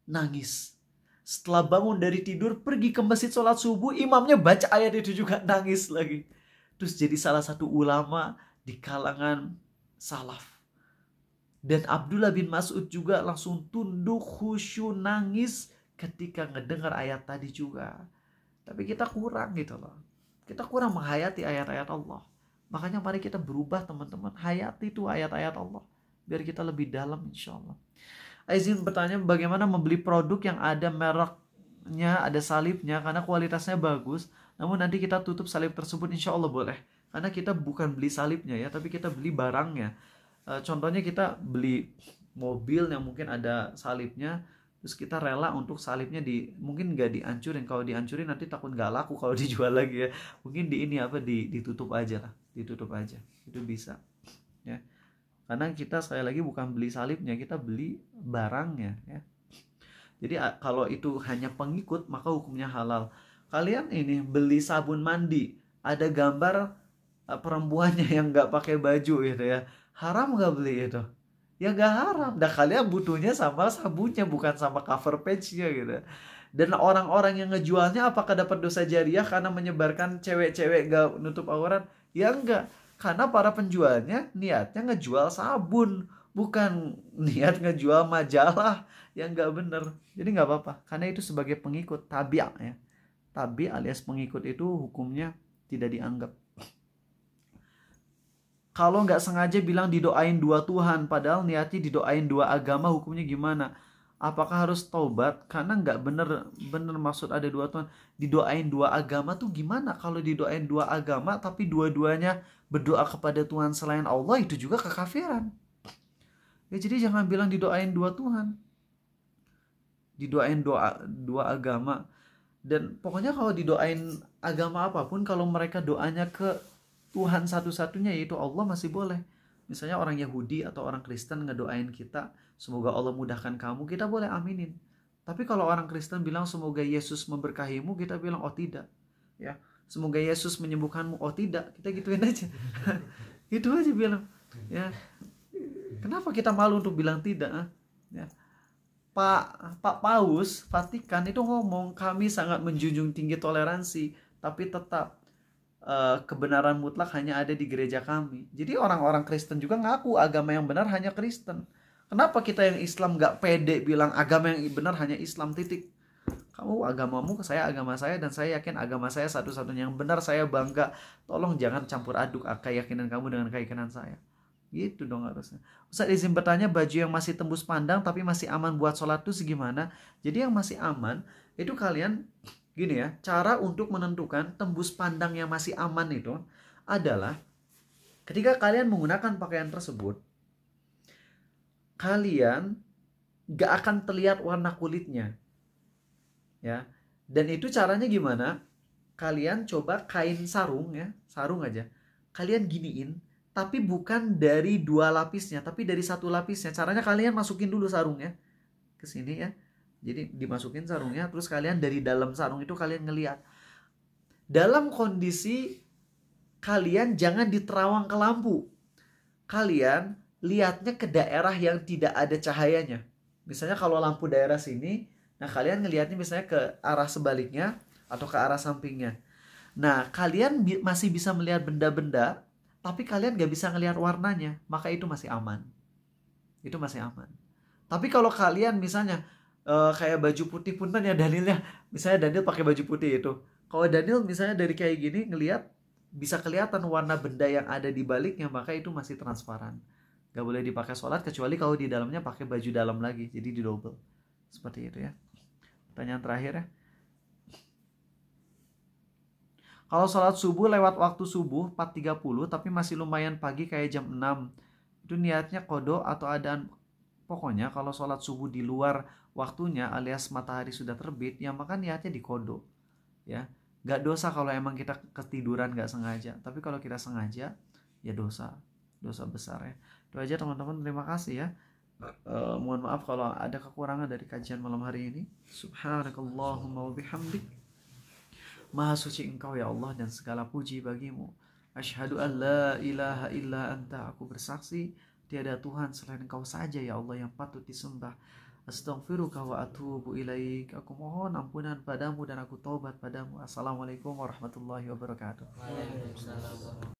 nangis. Setelah bangun dari tidur, pergi ke masjid sholat subuh, imamnya baca ayat itu juga, nangis lagi. Terus jadi salah satu ulama di kalangan salaf. Dan Abdullah bin Mas'ud juga langsung tunduk khusyuk nangis ketika ngedengar ayat tadi juga. Tapi kita kurang gitu loh. Kita kurang menghayati ayat-ayat Allah. Makanya mari kita berubah teman-teman. Hayati itu ayat-ayat Allah. Biar kita lebih dalam insya Allah. Izin bertanya, bagaimana membeli produk yang ada mereknya, ada salibnya, karena kualitasnya bagus. Namun nanti kita tutup salib tersebut, insya Allah boleh. Karena kita bukan beli salibnya ya, tapi kita beli barangnya. Contohnya kita beli mobil yang mungkin ada salibnya, terus kita rela untuk salibnya mungkin nggak dihancurin. Kalau dihancurin nanti takut nggak laku kalau dijual lagi ya. Mungkin ditutup aja lah, ditutup aja. Itu bisa ya. Karena kita sekali lagi bukan beli salibnya, kita beli barangnya ya. Jadi kalau itu hanya pengikut maka hukumnya halal. Kalian ini beli sabun mandi, ada gambar perempuannya yang nggak pakai baju gitu ya. Haram nggak beli itu? Ya gak haram. Dan kalian butuhnya sama sabunnya, bukan sama cover page-nya gitu. Dan orang-orang yang ngejualnya apakah dapat dosa jariah karena menyebarkan cewek-cewek gak nutup aurat? Ya enggak. Karena para penjualnya niatnya ngejual sabun, bukan niat ngejual majalah yang gak bener. Jadi gak apa-apa. Karena itu sebagai pengikut, tabi' ya. Tabi' alias pengikut itu hukumnya tidak dianggap. Kalau nggak sengaja bilang didoain 2 Tuhan, padahal niatnya didoain 2 agama, hukumnya gimana? Apakah harus taubat? Karena nggak bener maksud ada 2 Tuhan. Didoain 2 agama tuh gimana? Kalau didoain 2 agama, tapi dua-duanya berdoa kepada Tuhan selain Allah, itu juga kekafiran. Ya, jadi jangan bilang didoain 2 Tuhan. Didoain 2 agama. Dan pokoknya kalau didoain agama apapun, kalau mereka doanya ke Tuhan satu-satunya yaitu Allah masih boleh. Misalnya orang Yahudi atau orang Kristen ngedoain kita, semoga Allah mudahkan kamu, kita boleh aminin. Tapi kalau orang Kristen bilang semoga Yesus memberkahimu, kita bilang oh tidak. Ya, semoga Yesus menyembuhkanmu, oh tidak. Kita gituin aja. Gitu aja bilang. Ya. Kenapa kita malu untuk bilang tidak? Ya. Pak Paus Vatikan itu ngomong, kami sangat menjunjung tinggi toleransi, tapi tetap kebenaran mutlak hanya ada di gereja kami. Jadi orang-orang Kristen juga ngaku agama yang benar hanya Kristen. Kenapa kita yang Islam gak pede bilang agama yang benar hanya Islam, titik. Kamu agamamu, saya agama saya, dan saya yakin agama saya satu-satunya yang benar, saya bangga. Tolong jangan campur aduk keyakinan kamu dengan keyakinan saya. Gitu dong harusnya. Ustaz izin bertanya, baju yang masih tembus pandang tapi masih aman buat sholat itu segimana? Jadi yang masih aman itu kalian gini ya, cara untuk menentukan tembus pandang yang masih aman itu adalah ketika kalian menggunakan pakaian tersebut, kalian gak akan terlihat warna kulitnya. Ya. Dan itu caranya gimana? Kalian coba kain sarung ya, sarung aja. Kalian giniin, tapi bukan dari 2 lapisnya, tapi dari 1 lapisnya. Caranya kalian masukin dulu sarungnya ke sini ya. Jadi dimasukin sarungnya, terus kalian dari dalam sarung itu kalian ngelihat. Dalam kondisi kalian jangan diterawang ke lampu. Kalian lihatnya ke daerah yang tidak ada cahayanya. Misalnya kalau lampu daerah sini, nah kalian ngelihatnya misalnya ke arah sebaliknya atau ke arah sampingnya. Nah kalian masih bisa melihat benda-benda, tapi kalian gak bisa ngelihat warnanya, maka itu masih aman. Itu masih aman. Tapi kalau kalian misalnya kayak baju putih punten ya Danielnya, misalnya Daniel pakai baju putih itu, kalau Daniel misalnya dari kayak gini ngelihat bisa kelihatan warna benda yang ada di baliknya, maka itu masih transparan, gak boleh dipakai sholat kecuali kalau di dalamnya pakai baju dalam lagi, jadi di double seperti itu ya. Pertanyaan terakhir ya, kalau sholat subuh lewat waktu subuh 4.30 tapi masih lumayan pagi kayak jam 6, itu niatnya qodho atau adaan? Pokoknya kalau sholat subuh di luar waktunya alias matahari sudah terbit, ya maka niatnya dikodok ya. Gak dosa kalau emang kita ketiduran gak sengaja, tapi kalau kita sengaja ya dosa besar ya. Itu aja teman-teman, terima kasih ya. Mohon maaf kalau ada kekurangan dari kajian malam hari ini. Subhanakallahumma wa bihamdik, maha suci Engkau ya Allah dan segala puji bagimu. Asyhadu an la ilaha illa anta, aku bersaksi tiada Tuhan selain Engkau saja ya Allah yang patut disembah. Astaghfiruka wa atubu ilaik, aku mohon ampunan padamu dan aku taubat padamu. Assalamualaikum warahmatullahi wabarakatuh. Waalaikumsalam.